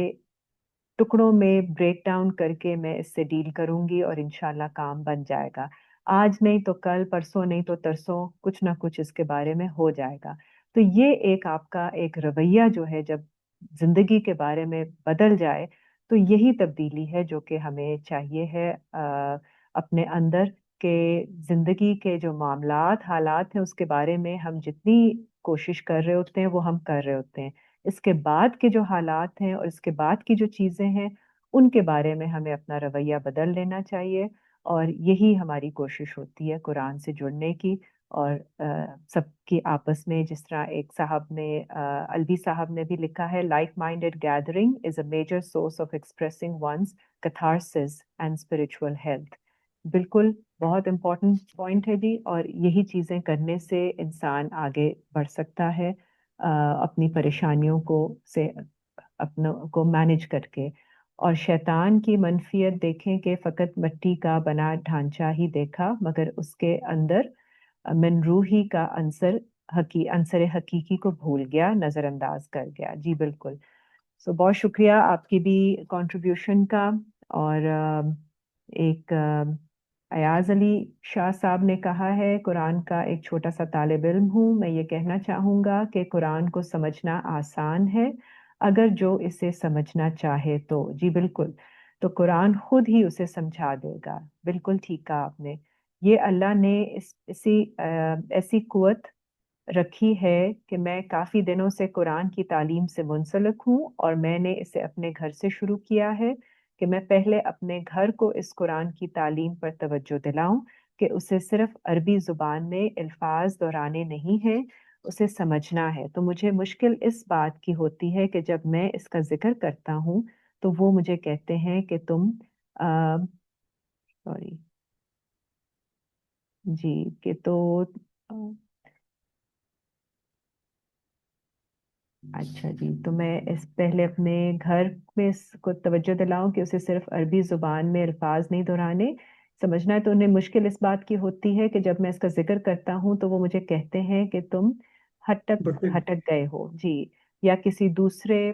टुकड़ों में ब्रेक डाउन करके मैं इससे डील करूंगी और इंशाल्लाह काम बन जाएगा। आज नहीं तो कल, परसों नहीं तो तरसों कुछ ना कुछ इसके बारे में हो जाएगा। तो ये एक आपका एक रवैया जो है जब जिंदगी के बारे में बदल जाए, तो यही तब्दीली है जो कि हमें चाहिए है अपने अंदर के जिंदगी के जो मामलात हालात हैं उसके बारे में हम जितनी कोशिश कर रहे होते हैं वो हम कर रहे होते हैं। इसके बाद के जो हालात हैं और इसके बाद की जो चीज़ें हैं उनके बारे में हमें अपना रवैया बदल लेना चाहिए اور یہی ہماری کوشش ہوتی ہے قرآن سے جڑنے کی، اور سب کی آپس میں، جس طرح ایک صاحب نے الوی صاحب نے بھی لکھا ہے، like minded gathering is a major source of expressing one's catharsis and spiritual health. بالکل بہت امپورٹنٹ پوائنٹ ہے جی، اور یہی چیزیں کرنے سے انسان آگے بڑھ سکتا ہے اپنی پریشانیوں سے اپنوں کو مینج کر کے. اور شیطان کی منفیت دیکھیں کہ فقط مٹی کا بنا ڈھانچہ ہی دیکھا، مگر اس کے اندر من روحی کا عنصر حقیقی کو بھول گیا، نظر انداز کر گیا. جی بالکل. بہت شکریہ آپ کی بھی کنٹریبیوشن کا. اور ایک ایاز علی شاہ صاحب نے کہا ہے، قرآن کا ایک چھوٹا سا طالب علم ہوں، میں یہ کہنا چاہوں گا کہ قرآن کو سمجھنا آسان ہے اگر جو اسے سمجھنا چاہے تو. جی بالکل. تو قرآن خود ہی اسے سمجھا دے گا. بالکل ٹھیک کہا آپ نے. یہ اللہ نے ایسی قوت رکھی ہے کہ میں کافی دنوں سے قرآن کی تعلیم سے منسلک ہوں، اور میں نے اسے اپنے گھر سے شروع کیا ہے کہ میں پہلے اپنے گھر کو اس قرآن کی تعلیم پر توجہ دلاؤں کہ اسے صرف عربی زبان میں الفاظ دہرانے نہیں ہیں، اسے سمجھنا ہے. تو مجھے مشکل اس بات کی ہوتی ہے کہ جب میں اس کا ذکر کرتا ہوں تو وہ مجھے کہتے ہیں کہ تم سوری جی کہ تو اچھا جی، تو میں اس پہلے اپنے گھر میں اس کو توجہ دلاؤں کہ اسے صرف عربی زبان میں الفاظ نہیں دہرانے، سمجھنا ہے. تو انہیں مشکل اس بات کی ہوتی ہے کہ جب میں اس کا ذکر کرتا ہوں تو وہ مجھے کہتے ہیں کہ تم ہٹک گئے ہو جی، یا کسی دوسرے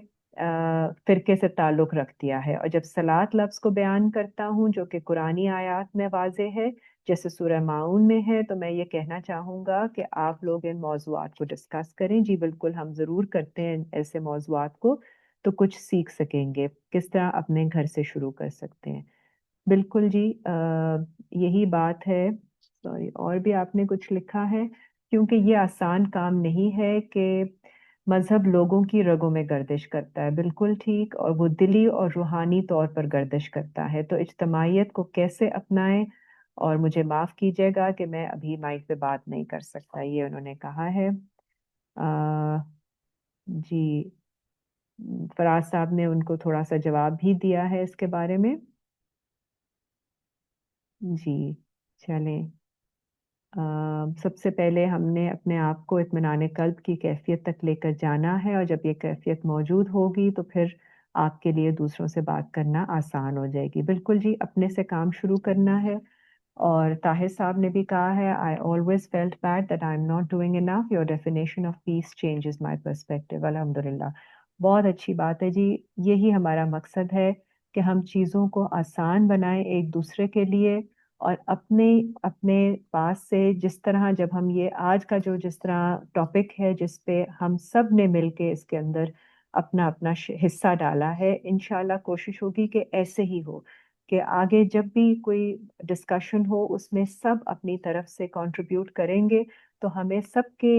فرقے سے تعلق رکھ دیا ہے. اور جب صلاۃ لفظ کو بیان کرتا ہوں جو کہ قرآنی آیات میں واضح ہے جیسے سورہ ماؤن میں ہے، تو میں یہ کہنا چاہوں گا کہ آپ لوگ ان موضوعات کو ڈسکس کریں. جی بالکل، ہم ضرور کرتے ہیں ایسے موضوعات کو، تو کچھ سیکھ سکیں گے کس طرح اپنے گھر سے شروع کر سکتے ہیں. بالکل جی، یہی بات ہے. سوری، اور بھی آپ نے کچھ لکھا ہے، کیونکہ یہ آسان کام نہیں ہے کہ مذہب لوگوں کی رگوں میں گردش کرتا ہے. بالکل ٹھیک. اور وہ دلی اور روحانی طور پر گردش کرتا ہے. تو اجتماعیت کو کیسے اپنائیں؟ اور مجھے معاف کیجیے گا کہ میں ابھی مائک پہ بات نہیں کر سکتا، یہ انہوں نے کہا ہے. جی فراز صاحب نے ان کو تھوڑا سا جواب بھی دیا ہے اس کے بارے میں. جی چلیں، سب سے پہلے ہم نے اپنے آپ کو اطمینان قلب کی کیفیت تک لے کر جانا ہے، اور جب یہ کیفیت موجود ہوگی تو پھر آپ کے لیے دوسروں سے بات کرنا آسان ہو جائے گی. بالکل جی، اپنے سے کام شروع کرنا ہے. اور طاہر صاحب نے بھی کہا ہے، I always felt bad that I'm not doing enough. Your definition of peace changes my perspective. الحمدللہ، بہت اچھی بات ہے جی. یہی ہمارا مقصد ہے کہ ہم چیزوں کو آسان بنائیں ایک دوسرے کے لیے، اور اپنے پاس سے جس طرح جب ہم یہ آج کا جس طرح ٹاپک ہے جس پہ ہم سب نے مل کے اس کے اندر اپنا حصہ ڈالا ہے، انشاءاللہ کوشش ہوگی کہ ایسے ہی ہو، کہ آگے جب بھی کوئی ڈسکشن ہو اس میں سب اپنی طرف سے کنٹریبیوٹ کریں گے، تو ہمیں سب کے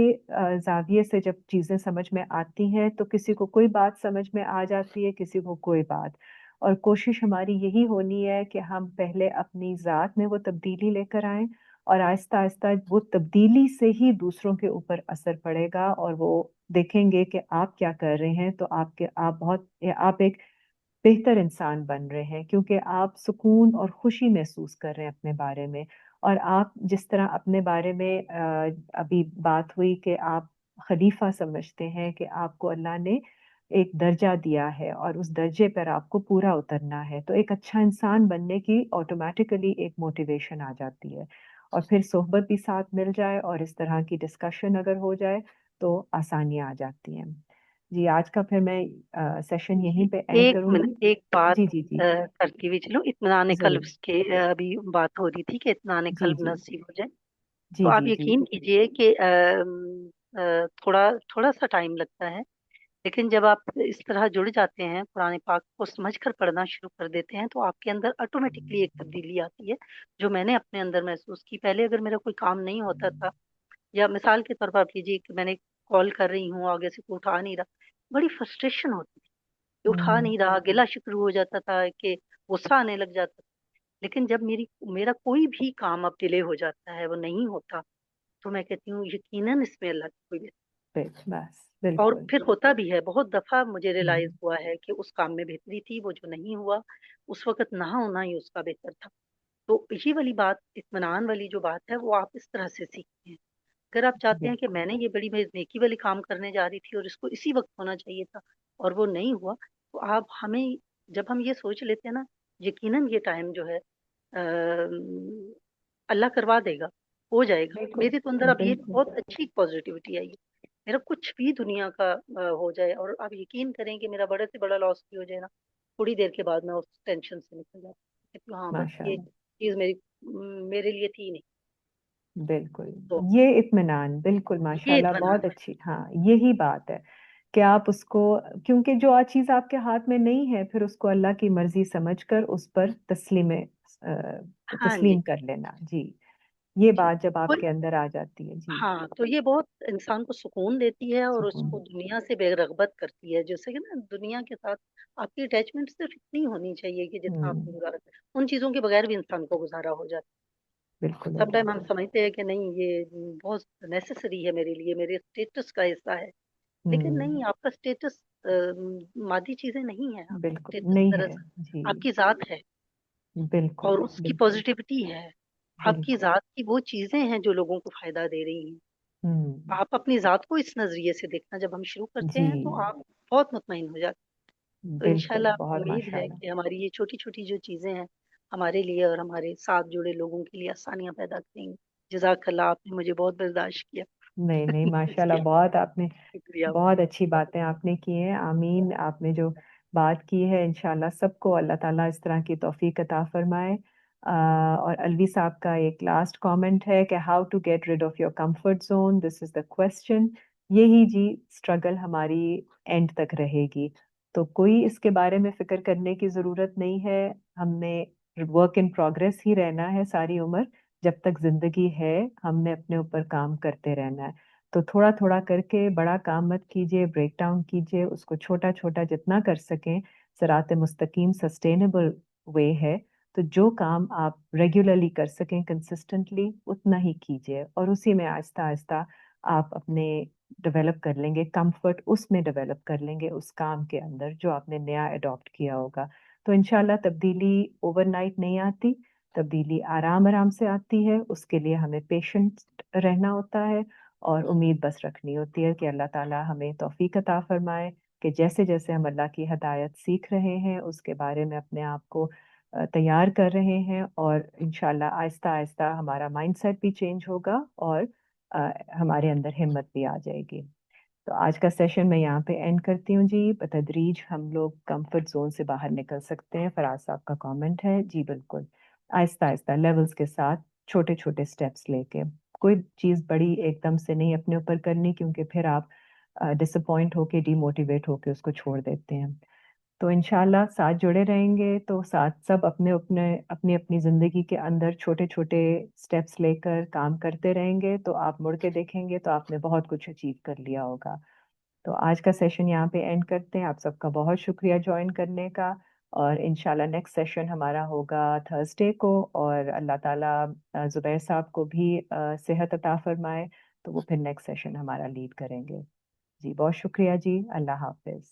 زاویے سے جب چیزیں سمجھ میں آتی ہیں تو کسی کو کوئی بات سمجھ میں آ جاتی ہے، کسی کو کوئی بات. اور کوشش ہماری یہی ہونی ہے کہ ہم پہلے اپنی ذات میں وہ تبدیلی لے کر آئیں، اور آہستہ آہستہ وہ تبدیلی سے ہی دوسروں کے اوپر اثر پڑے گا، اور وہ دیکھیں گے کہ آپ کیا کر رہے ہیں تو آپ ایک بہتر انسان بن رہے ہیں، کیونکہ آپ سکون اور خوشی محسوس کر رہے ہیں اپنے بارے میں. اور آپ جس طرح اپنے بارے میں ابھی بات ہوئی کہ آپ خلیفہ سمجھتے ہیں کہ آپ کو اللہ نے ایک درجہ دیا ہے اور اس درجے پر آپ کو پورا اترنا ہے، تو ایک اچھا انسان بننے کی آٹومیٹیکلی ایک موٹیویشن آ جاتی ہے. اور پھر صحبت بھی ساتھ مل جائے اور اس طرح کی ڈسکشن اگر ہو جائے تو آسانیاں آ جاتی ہیں. جی آج کا پھر میں سیشن یہیں پہ اینڈ ایک کروں گی. ایک بات جی جی جی کرتی ہوئی چلو، اطمینان قلب ضرور. کے ابھی بات ہو رہی تھی کہ اطمینان جی قلب جی نصیب ہو جائے. تو جی آپ جی جی یقین کیجئے کہ تھوڑا تھوڑا سا ٹائم لگتا ہے، لیکن جب آپ اس طرح جڑ جاتے ہیں، قرآن پاک کو سمجھ کر پڑھنا شروع کر دیتے ہیں، تو آپ کے اندر آٹومیٹکلی ایک تبدیلی آتی ہے جو میں نے اپنے اندر محسوس کی. پہلے اگر میرا کوئی کام نہیں ہوتا تھا، یا مثال کے طور پر آپ لیجیے کہ میں نے کال کر رہی ہوں، آگے سے کوئی اٹھا نہیں رہا، بڑی فرسٹریشن ہوتی تھی کہ اٹھا نہیں رہا، گلا شکر ہو جاتا تھا، کہ غصہ آنے لگ جاتا تھا. लेकिन जब मेरा कोई भी काम अब डिले हो जाता है, वो नहीं होता, तो मैं कहती हूँ यकीनन इसमें अल्लाह की कोई बस और बिल्कुल। फिर होता भी है, बहुत दफा मुझे रियलाइज हम्म, हुआ है कि उस काम में बेहतरी थी, वो जो नहीं हुआ उस वक्त ना होना ही उसका बेहतर था। तो ये वाली बात, इत्मीनान वाली जो बात है, वो आप इस तरह से सीखते हैं। अगर आप चाहते हैं कि बिल्कुल। मैंने ये बड़ी नेकी वाली काम करने जा रही थी और इसको इसी वक्त होना चाहिए था और वो नहीं हुआ, तो आप हमें, जब हम ये सोच लेते हैं ना, यकीनन ये टाइम जो है अल्लाह करवा देगा, हो जाएगा। बिल्कुल मेरे तो अंदर अब ये बिल्कुल। बहुत अच्छी पॉजिटिविटी आई है। मेरा कुछ भी दुनिया का हो जाए, और आप यकीन करें कि मेरा बड़े से बड़ा लॉस भी हो जाए ना, थोड़ी देर के बाद मैं उस टेंशन से निकल जाती हूँ। हाँ, बस ये माशाल्लाह। चीज मेरे लिए थी नहीं। बिल्कुल। तो ये इत्मीनान, बिल्कुल ये माशाल्लाह, इत्मीनान बहुत अच्छी। हाँ, यही बात है कि आप उसको, क्योंकि जो चीज आपके हाथ में नहीं है, फिर उसको अल्लाह की मर्जी समझकर उस पर हाँ जी। तस्लीम कर लेना। जी, ये जी। बात जब और आपके अंदर आ जाती है। जी, हाँ, तो ये बहुत इंसान को सुकून देती है और सुकून। उसको दुनिया से बेरगबत करती है। जैसे कि ना, दुनिया के साथ आपकी अटैचमेंट सिर्फ इतनी होनी चाहिए कि जितना आपको हम्म, गुजारा, उन चीजों के बगैर भी इंसान को गुजारा हो जाता बिल्कुल है। सब होता टाइम हम समझते हैं कि नहीं, ये बहुत नेसेसरी है मेरे लिए, मेरे स्टेटस का हिस्सा है। है। लेकिन नहीं, आपका स्टेटस मादी चीजें नहीं है। आपका बिल्कुल स्टेटस नहीं है। दरअसल जी, आपकी जात है बिल्कुल और उसकी बिल्कुल। पॉजिटिविटी है। आपकी बिल्कुल। जात की वो चीजें हैं जो लोगों को फायदा दे रही हैं। हम्म। आप अपनी जात को इस नजरिए से देखना जब हम शुरू करते जी, हैं, तो आप बहुत मुतमईन हो जाते हैं। तो बिल्कुल, इंशाल्लाह बहुत उम्मीद है माशाल्लाह। कि हमारी ये छोटी छोटी जो चीजें हैं, हमारे लिए और हमारे साथ जुड़े लोगों के लिए आसानियां पैदा करेंगी। जज़ाकल्लाह, आपने मुझे बहुत बर्दाश्त किया। नहीं नहीं, माशाल्लाह, इसके लिए बहुत आपने, शुक्रिया। बहुत अच्छी बातें आपने की हैं। आमीन। आपने जो बात की है, इंशाल्लाह सबको अल्लाह ताला इस तरह की तौफीक अता फरमाए। और अलवी साहब का एक लास्ट कमेंट है कि how to get rid of your comfort zone, this is the question. यही जी स्ट्रगल हमारी एंड तक रहेगी, तो कोई इसके बारे में फिक्र करने की ज़रूरत नहीं है। हमने वर्क इन प्रोग्रेस ही रहना है सारी उम्र। जब तक जिंदगी है, हमने अपने ऊपर काम करते रहना है। तो थोड़ा थोड़ा करके, बड़ा काम मत कीजिए, ब्रेक डाउन कीजिए उसको, छोटा छोटा जितना कर सकें। सिरात मुस्तकीम सस्टेनेबल वे है, तो जो काम आप रेगुलरली कर सकें कंसिस्टेंटली, उतना ही कीजिए, और उसी में आहिस्ता आहिस्ता आप अपने डेवलप कर लेंगे, कंफर्ट उसमें डेवलप कर लेंगे, उस काम के अंदर जो आपने नया अडॉप्ट किया होगा। तो इंशाल्लाह तब्दीली ओवरनाइट नहीं आती, तब्दीली आराम आराम से आती है। उसके लिए हमें पेशेंट रहना होता है और उम्मीद बस रखनी होती है कि अल्लाह ताला हमें तौफीक अता फरमाए कि जैसे जैसे हम अल्लाह की हदायत सीख रहे हैं, उसके बारे में अपने आप को तैयार कर रहे हैं, और इंशाल्लाह आहिस्ता आहिस्ता हमारा माइंडसेट भी चेंज होगा, और हमारे अंदर हिम्मत भी आ जाएगी। तो आज का सेशन मैं यहाँ पे एंड करती हूँ जी। बतदरीज हम लोग कंफर्ट जोन से बाहर निकल सकते हैं। फराज साहब का कमेंट है जी, बिल्कुल आहिस्ता आहिस्ता लेवल्स के साथ, छोटे छोटे स्टेप्स लेके। कोई चीज़ बड़ी एकदम से नहीं अपने ऊपर करनी, क्योंकि फिर आप डिसअपॉइंट होके, डिमोटिवेट होके उसको छोड़ देते हैं। तो इंशाल्लाह साथ जुड़े रहेंगे, तो साथ सब अपने अपने अपनी अपनी ज़िंदगी के अंदर छोटे छोटे स्टेप्स लेकर काम करते रहेंगे, तो आप मुड़ के देखेंगे तो आपने बहुत कुछ अचीव कर लिया होगा। तो आज का सेशन यहाँ पे एंड करते हैं। आप सबका बहुत शुक्रिया ज्वाइन करने का, और इंशाल्लाह नेक्स्ट सेशन हमारा होगा थर्सडे को, और अल्लाह ताला ज़ुबैर साहब को भी सेहत अता फरमाए, तो वो फिर नेक्स्ट सेशन हमारा लीड करेंगे। जी बहुत शुक्रिया जी, अल्लाह हाफिज।